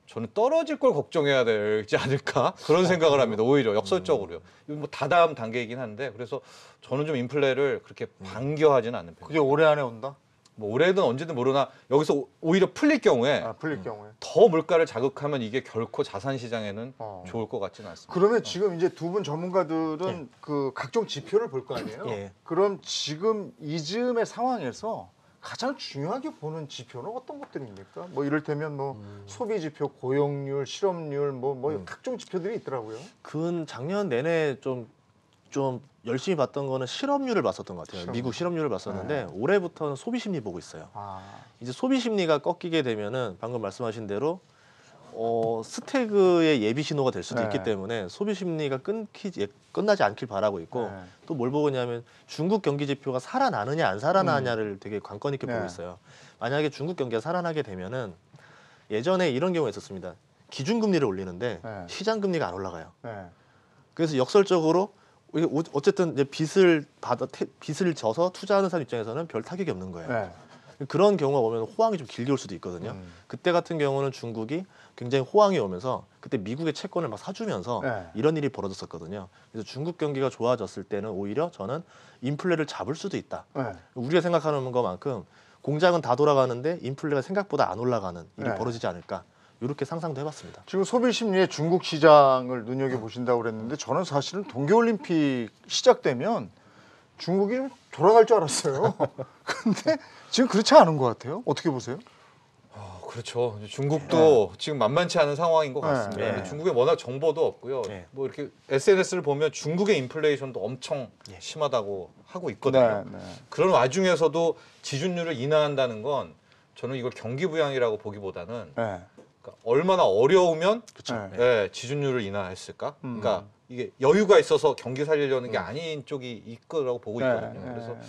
Speaker 3: 저는 떨어질 걸 걱정해야 되지 않을까 그런 생각을 합니다. 오히려 역설적으로요. 이거 뭐 다다음 단계이긴 한데 그래서 저는 좀 인플레를 그렇게 반겨하지는 않는 편이에요.
Speaker 1: 그게 올해 안에 온다?
Speaker 3: 뭐 올해든 언제든 모르나 여기서 오히려 풀릴 경우에
Speaker 1: 아, 풀릴 경우에.
Speaker 3: 더 물가를 자극하면 이게 결코 자산 시장에는 좋을 것 같지는 않습니다.
Speaker 1: 그러면 지금 이제 두 분 전문가들은 그 각종 지표를 볼 거 아니에요?
Speaker 4: 예.
Speaker 1: 그럼 지금 이즈음의 상황에서 가장 중요하게 보는 지표는 어떤 것들입니까? 뭐 이를테면 뭐 소비 지표, 고용률, 실업률 뭐 각종 지표들이 있더라고요.
Speaker 4: 그 작년 내내 좀 열심히 봤던 거는 실업률을 봤었던 것 같아요. 미국 실업률을 봤었는데 올해부터는 소비 심리 보고 있어요.
Speaker 1: 아,
Speaker 4: 이제 소비 심리가 꺾이게 되면은 방금 말씀하신 대로 스태그의 예비 신호가 될 수도
Speaker 1: 네.
Speaker 4: 있기 때문에 소비 심리가 끝나지 않길 바라고 있고
Speaker 1: 네.
Speaker 4: 또 뭘 보고 있냐면 중국 경기 지표가 살아나느냐 안 살아나느냐를 되게 관건 있게
Speaker 1: 네.
Speaker 4: 보고 있어요. 만약에 중국 경기가 살아나게 되면은 예전에 이런 경우가 있었습니다. 기준금리를 올리는데
Speaker 1: 네.
Speaker 4: 시장 금리가 안 올라가요.
Speaker 1: 네.
Speaker 4: 그래서 역설적으로 이게 어쨌든 이제 빚을 져서 투자하는 사람 입장에서는 별 타격이 없는 거예요.
Speaker 1: 네.
Speaker 4: 그런 경우가 오면 호황이 좀 길게 올 수도 있거든요. 그때 같은 경우는 중국이 굉장히 호황이 오면서 그때 미국의 채권을 막 사주면서
Speaker 1: 네.
Speaker 4: 이런 일이 벌어졌었거든요. 그래서 중국 경기가 좋아졌을 때는 오히려 저는 인플레를 잡을 수도 있다.
Speaker 1: 네.
Speaker 4: 우리가 생각하는 것만큼 공장은 다 돌아가는데 인플레가 생각보다 안 올라가는 일이
Speaker 1: 네.
Speaker 4: 벌어지지 않을까. 이렇게 상상도 해봤습니다.
Speaker 1: 지금 소비 심리의 중국 시장을 눈여겨 보신다고 그랬는데 저는 사실은 동계올림픽 시작되면 중국이 돌아갈 줄 알았어요. 근데 지금 그렇지 않은 것 같아요. 어떻게 보세요?
Speaker 3: 그렇죠. 이제 중국도 지금 만만치 않은 상황인 것 같습니다.
Speaker 4: 네.
Speaker 3: 근데 중국에 워낙 정보도 없고요.
Speaker 4: 네.
Speaker 3: 뭐 이렇게 SNS를 보면 중국의 인플레이션도 엄청 심하다고 하고 있거든요.
Speaker 1: 네, 네.
Speaker 3: 그런 와중에서도 지준율을 인하한다는 건 저는 이걸 경기 부양이라고 보기보다는
Speaker 1: 네.
Speaker 3: 그러니까 얼마나 어려우면
Speaker 1: 네.
Speaker 3: 예, 지준율을 인하했을까? 그러니까 이게 여유가 있어서 경기 살리려는 게 아닌 쪽이 있거라고 보고 있거든요.
Speaker 1: 네,
Speaker 3: 그래서
Speaker 1: 네.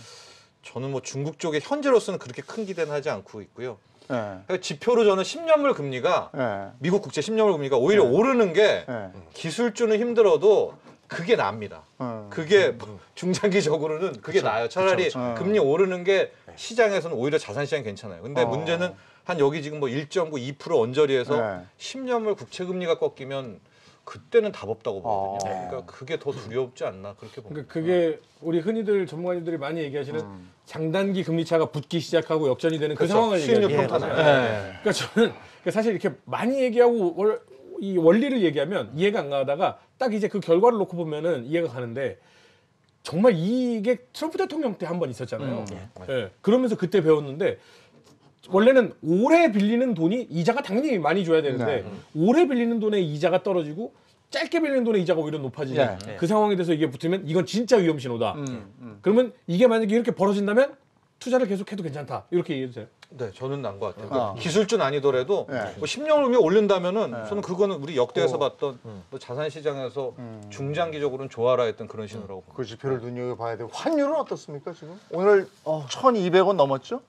Speaker 3: 저는 뭐 중국 쪽에 현재로서는 그렇게 큰 기대는 하지 않고 있고요.
Speaker 1: 네.
Speaker 3: 그러니까 지표로 저는 10년물 금리가
Speaker 1: 네.
Speaker 3: 미국 국채 10년물 금리가 오히려 오르는 게
Speaker 1: 네.
Speaker 3: 기술주는 힘들어도 그게 납니다. 그게 중장기적으로는 그게 나아요. 차라리
Speaker 1: 그쵸.
Speaker 3: 금리 오르는 게 시장에서는 오히려 자산 시장이 괜찮아요. 근데
Speaker 1: 어.
Speaker 3: 문제는 한 여기 지금 뭐 1.9, 2% 언저리에서
Speaker 1: 네.
Speaker 3: 10년물 국채 금리가 꺾이면 그때는 답 없다고 보거든요.
Speaker 1: 아.
Speaker 3: 그러니까 그게 더 두렵지 않나 그렇게 봅니다.
Speaker 2: 그러니까 그게 우리 흔히들 전문가님들이 많이 얘기하시는 장단기 금리 차가 붙기 시작하고 역전이 되는 그 상황을
Speaker 3: 수익률
Speaker 2: 얘기하는
Speaker 3: 평타잖아요.
Speaker 2: 거잖아요. 그러니까 저는 사실 이렇게 많이 얘기하고 이 원리를 얘기하면 이해가 안 가다가 딱 이제 그 결과를 놓고 보면은 이해가 가는데 정말 이게 트럼프 대통령 때 한 번 있었잖아요. 예. 그러면서 그때 배웠는데 원래는 오래 빌리는 돈이 이자가 당연히 많이 줘야 되는데 오래 빌리는 돈의 이자가 떨어지고 짧게 빌리는 돈의 이자가 오히려 높아지는 그 상황에 대해서 이게 붙으면 이건 진짜 위험 신호다. 그러면 이게 만약에 이렇게 벌어진다면 투자를 계속해도 괜찮다. 이렇게 얘기해도 돼요?
Speaker 3: 네, 저는 난 것 같아요. 그러니까 기술주는 아니더라도 뭐 10년을 위해 올린다면은 저는 그거는 우리 역대에서 봤던 뭐 자산 시장에서 중장기적으로는 좋아라 했던 그런 신호라고 봅니다.
Speaker 1: 그 지표를 눈여겨봐야 되고 환율은 어떻습니까 지금? 오늘 1,200원 넘었죠?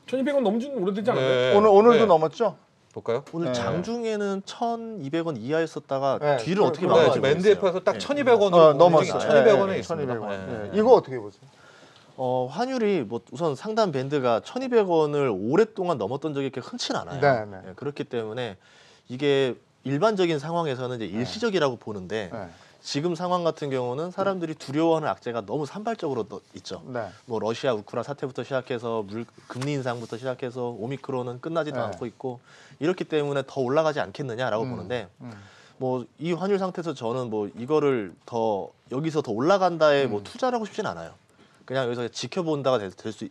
Speaker 2: 1,200원 넘지는 오래되지 않았나요?
Speaker 3: 네.
Speaker 1: 오늘도
Speaker 3: 네.
Speaker 1: 넘었죠?
Speaker 3: 볼까요?
Speaker 4: 오늘
Speaker 1: 네.
Speaker 4: 장중에는 1,200원 이하였었다가
Speaker 1: 네.
Speaker 4: 뒤를 어떻게
Speaker 1: 네,
Speaker 4: 막아지
Speaker 3: 맨드에프에서 딱 1,200원으로
Speaker 1: 넘었어요.
Speaker 3: 1,200원에
Speaker 1: 1,200원에
Speaker 3: 있습니다.
Speaker 1: 있습니다. 이거 어떻게 보세요?
Speaker 4: 환율이 뭐 우선 상단 밴드가 1,200원을 오랫동안 넘었던 적이 그렇게 흔치 않아요.
Speaker 1: 네, 네.
Speaker 4: 예, 그렇기 때문에 이게 일반적인 상황에서는 이제 일시적이라고 보는데
Speaker 1: 네.
Speaker 4: 지금 상황 같은 경우는 사람들이 두려워하는 악재가 너무 산발적으로 있죠.
Speaker 1: 네.
Speaker 4: 뭐 러시아 우크라이나 사태부터 시작해서 금리 인상부터 시작해서 오미크론은 끝나지도
Speaker 1: 네.
Speaker 4: 않고 있고 이렇기 때문에 더 올라가지 않겠느냐라고 보는데 뭐 이 환율 상태에서 저는 뭐 이거를 더 여기서 더 올라간다에 뭐 투자를 하고 싶진 않아요. 그냥 여기서 지켜본다가 될 수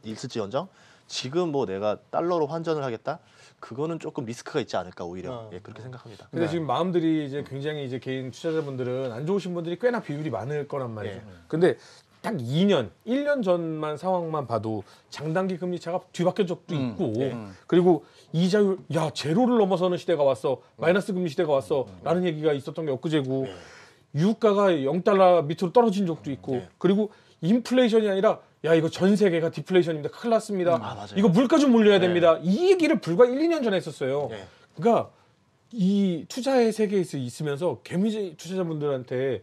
Speaker 4: 있을지언정 지금 뭐 내가 달러로 환전을 하겠다 그거는 조금 리스크가 있지 않을까 오히려 예, 그렇게 생각합니다.
Speaker 2: 근데 지금 마음들이 이제 굉장히 이제 개인 투자자분들은 안 좋으신 분들이 꽤나 비율이 많을 거란 말이죠.
Speaker 4: 예.
Speaker 2: 근데 딱 2년, 1년 전만 상황만 봐도 장단기 금리 차가 뒤바뀐 적도 있고 그리고 이자율 야 제로를 넘어서는 시대가 왔어. 마이너스 금리 시대가 왔어. 라는 얘기가 있었던 게 엊그제고 유가가 0달러 밑으로 떨어진 적도 있고 그리고 인플레이션이 아니라 야 이거 전 세계가 디플레이션입니다. 큰일 났습니다.
Speaker 4: 맞아요.
Speaker 2: 이거 물가 좀 물려야 됩니다. 이 얘기를 불과 1, 2년 전에 했었어요.
Speaker 4: 네.
Speaker 2: 그러니까 이 투자의 세계에 있으면서 개미 투자자분들한테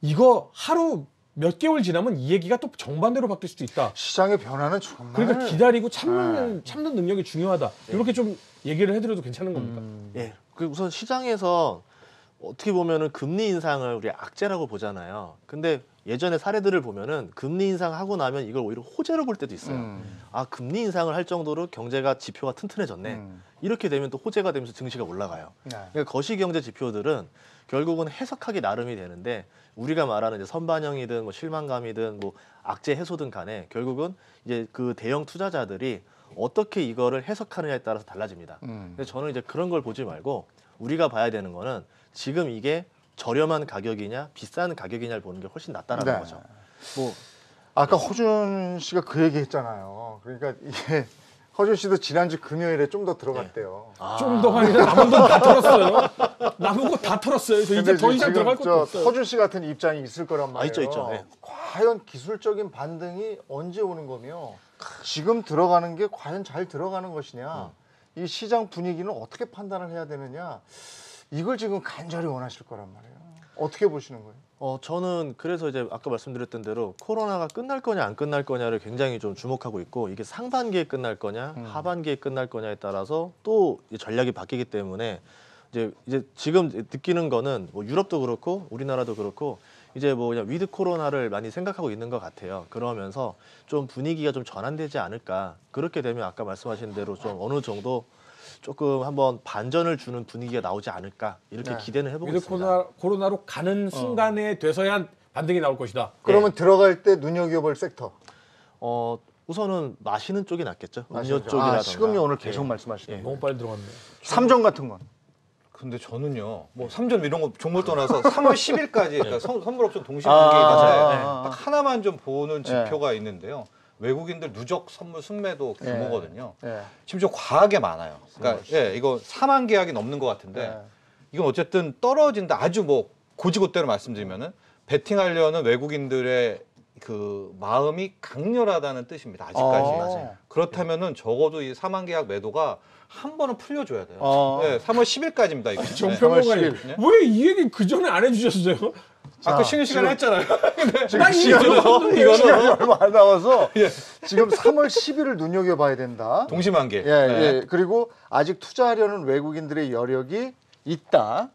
Speaker 2: 이거 하루 몇 개월 지나면 이 얘기가 또 정반대로 바뀔 수도 있다.
Speaker 1: 시장의 변화는 정말
Speaker 2: 그러니까 기다리고 참는 능력이 중요하다. 이렇게 좀 얘기를 해드려도 괜찮은 겁니까?
Speaker 4: 예. 그 우선 시장에서 어떻게 보면은 금리 인상을 우리 악재라고 보잖아요. 근데 예전에 사례들을 보면은 금리 인상하고 나면 이걸 오히려 호재로 볼 때도 있어요. 아 금리 인상을 할 정도로 경제가 지표가 튼튼해졌네. 이렇게 되면 또 호재가 되면서 증시가 올라가요.
Speaker 1: 네.
Speaker 4: 그러니까 거시경제 지표들은 결국은 해석하기 나름이 되는데 우리가 말하는 이제 선반영이든 뭐 실망감이든 뭐 악재 해소든 간에 결국은 이제 그 대형 투자자들이 어떻게 이거를 해석하느냐에 따라서 달라집니다. 근데 저는 이제 그런 걸 보지 말고 우리가 봐야 되는 거는 지금 이게 저렴한 가격이냐 비싼 가격이냐를 보는 게 훨씬 낫다라는
Speaker 1: 네.
Speaker 4: 거죠. 뭐
Speaker 1: 아까 허준 씨가 그 얘기 했잖아요. 그러니까 이게 허준 씨도 지난주 금요일에 좀 더 들어갔대요.
Speaker 2: 좀 더 아니라 남은 돈 다 털었어요. 남은 거 다 털었어요. 저 이제 더 이상
Speaker 1: 지금
Speaker 2: 들어갈 것도 없어요.
Speaker 1: 허준 씨 같은 입장이 있을 거란 말이에요.
Speaker 4: 있죠. 네.
Speaker 1: 과연 기술적인 반등이 언제 오는 거며 지금 들어가는 게 과연 잘 들어가는 것이냐 이 시장 분위기는 어떻게 판단을 해야 되느냐 이걸 지금 간절히 원하실 거란 말이에요. 어떻게 보시는 거예요?
Speaker 4: 저는 그래서 이제 아까 말씀드렸던 대로 코로나가 끝날 거냐 안 끝날 거냐를 굉장히 좀 주목하고 있고 이게 상반기에 끝날 거냐 하반기에 끝날 거냐에 따라서 또 전략이 바뀌기 때문에 이제 지금 느끼는 거는 뭐 유럽도 그렇고 우리나라도 그렇고 이제 뭐 그냥 위드 코로나를 많이 생각하고 있는 것 같아요. 그러면서 좀 분위기가 좀 전환되지 않을까. 그렇게 되면 아까 말씀하신 대로 좀 어느 정도 조금 한번 반전을 주는 분위기가 나오지 않을까 이렇게
Speaker 1: 네.
Speaker 4: 기대는 해보고
Speaker 2: 위드
Speaker 4: 있습니다.
Speaker 2: 코로나로 가는 순간에 돼서야 반등이 나올 것이다.
Speaker 1: 그러면 들어갈 때 눈여겨볼 섹터.
Speaker 4: 우선은 마시는 쪽이 낫겠죠. 음료
Speaker 1: 마시죠.
Speaker 4: 쪽이라든가.
Speaker 1: 식음료 오늘 계속 말씀하시네요.
Speaker 2: 너무 빨리 들어갔네.
Speaker 1: 삼정 같은 건.
Speaker 3: 근데 저는요, 뭐 3점 이런 거 종목을 떠나서 3월 10일까지 그러니까 선물옵션 동시 공개 있는데 딱 하나만 좀 보는 지표가 있는데요. 외국인들 누적 선물 순매도 규모거든요. 심지어 과하게 많아요. 그러니까 이거 4만 계약이 넘는 것 같은데 이건 어쨌든 떨어진다. 아주 뭐 고지고대로 말씀드리면은 베팅하려는 외국인들의 그 마음이 강렬하다는 뜻입니다. 아직까지. 그렇다면은 적어도 이 4만 계약 매도가 한 번은 풀려줘야 돼요. 3월 10일까지입니다. 이거.
Speaker 2: 정평론가님 왜 이 얘기 그 전에 안 해주셨어요?
Speaker 3: 아까 쉬는 시간에 했잖아요.
Speaker 1: 지금 시간이 얼마 안 남아서 지금 3월 10일을 눈여겨봐야 된다.
Speaker 3: 동시만계.
Speaker 1: 그리고 아직 투자하려는 외국인들의 여력이 있다.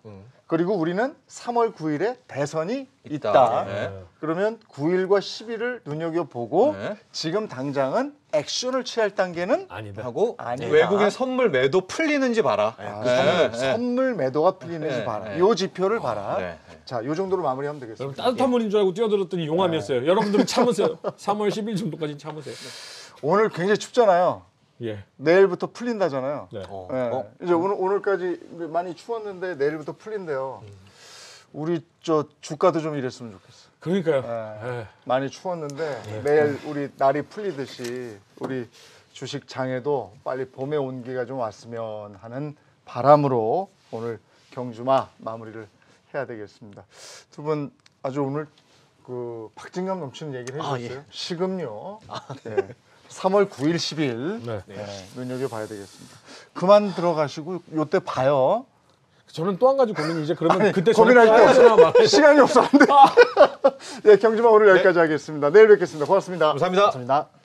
Speaker 1: 그리고 우리는 3월 9일에 대선이 있다.
Speaker 3: 네.
Speaker 1: 그러면 9일과 10일을 눈여겨보고
Speaker 3: 네.
Speaker 1: 지금 당장은 액션을 취할 단계는
Speaker 2: 아니다.
Speaker 3: 하고
Speaker 1: 아니다.
Speaker 3: 외국인 선물 매도 풀리는지 봐라.
Speaker 1: 선물 매도가 풀리는지
Speaker 3: 네,
Speaker 1: 봐라.
Speaker 3: 네.
Speaker 1: 요 지표를 봐라.
Speaker 3: 네.
Speaker 1: 자, 요 정도로 마무리하면
Speaker 2: 여러분
Speaker 1: 되겠습니다.
Speaker 2: 따뜻한 분인 줄 알고 뛰어들었더니 용암이었어요. 여러분들은 참으세요. 3월 10일 정도까지 참으세요.
Speaker 1: 오늘 굉장히 춥잖아요.
Speaker 2: 예.
Speaker 1: 내일부터 풀린다잖아요.
Speaker 2: 네.
Speaker 1: 네. 이제 오늘까지 많이 추웠는데 내일부터 풀린대요. 우리 저 주가도 좀 이랬으면 좋겠어.
Speaker 2: 그러니까요.
Speaker 1: 네.
Speaker 2: 예.
Speaker 1: 많이 추웠는데 내일 우리 날이 풀리듯이 우리 주식 장에도 빨리 봄의 온기가 좀 왔으면 하는 바람으로 오늘 경주마 마무리를 해야 되겠습니다. 두 분 아주 오늘 그 박진감 넘치는 얘기를 해주셨어요. 식음료. 네. 3월 9일, 10일
Speaker 2: 네.
Speaker 1: 눈여겨봐야 되겠습니다. 그만 들어가시고 요때 봐요.
Speaker 2: 저는 또 한 가지 고민이 이제 그러면
Speaker 1: 아니,
Speaker 2: 그때
Speaker 1: 고민할 게 없어요.
Speaker 2: 막
Speaker 1: 시간이 없어 안 돼. 네, 경주마 오늘 여기까지 하겠습니다. 내일 뵙겠습니다. 고맙습니다.
Speaker 3: 감사합니다.
Speaker 1: 감사합니다.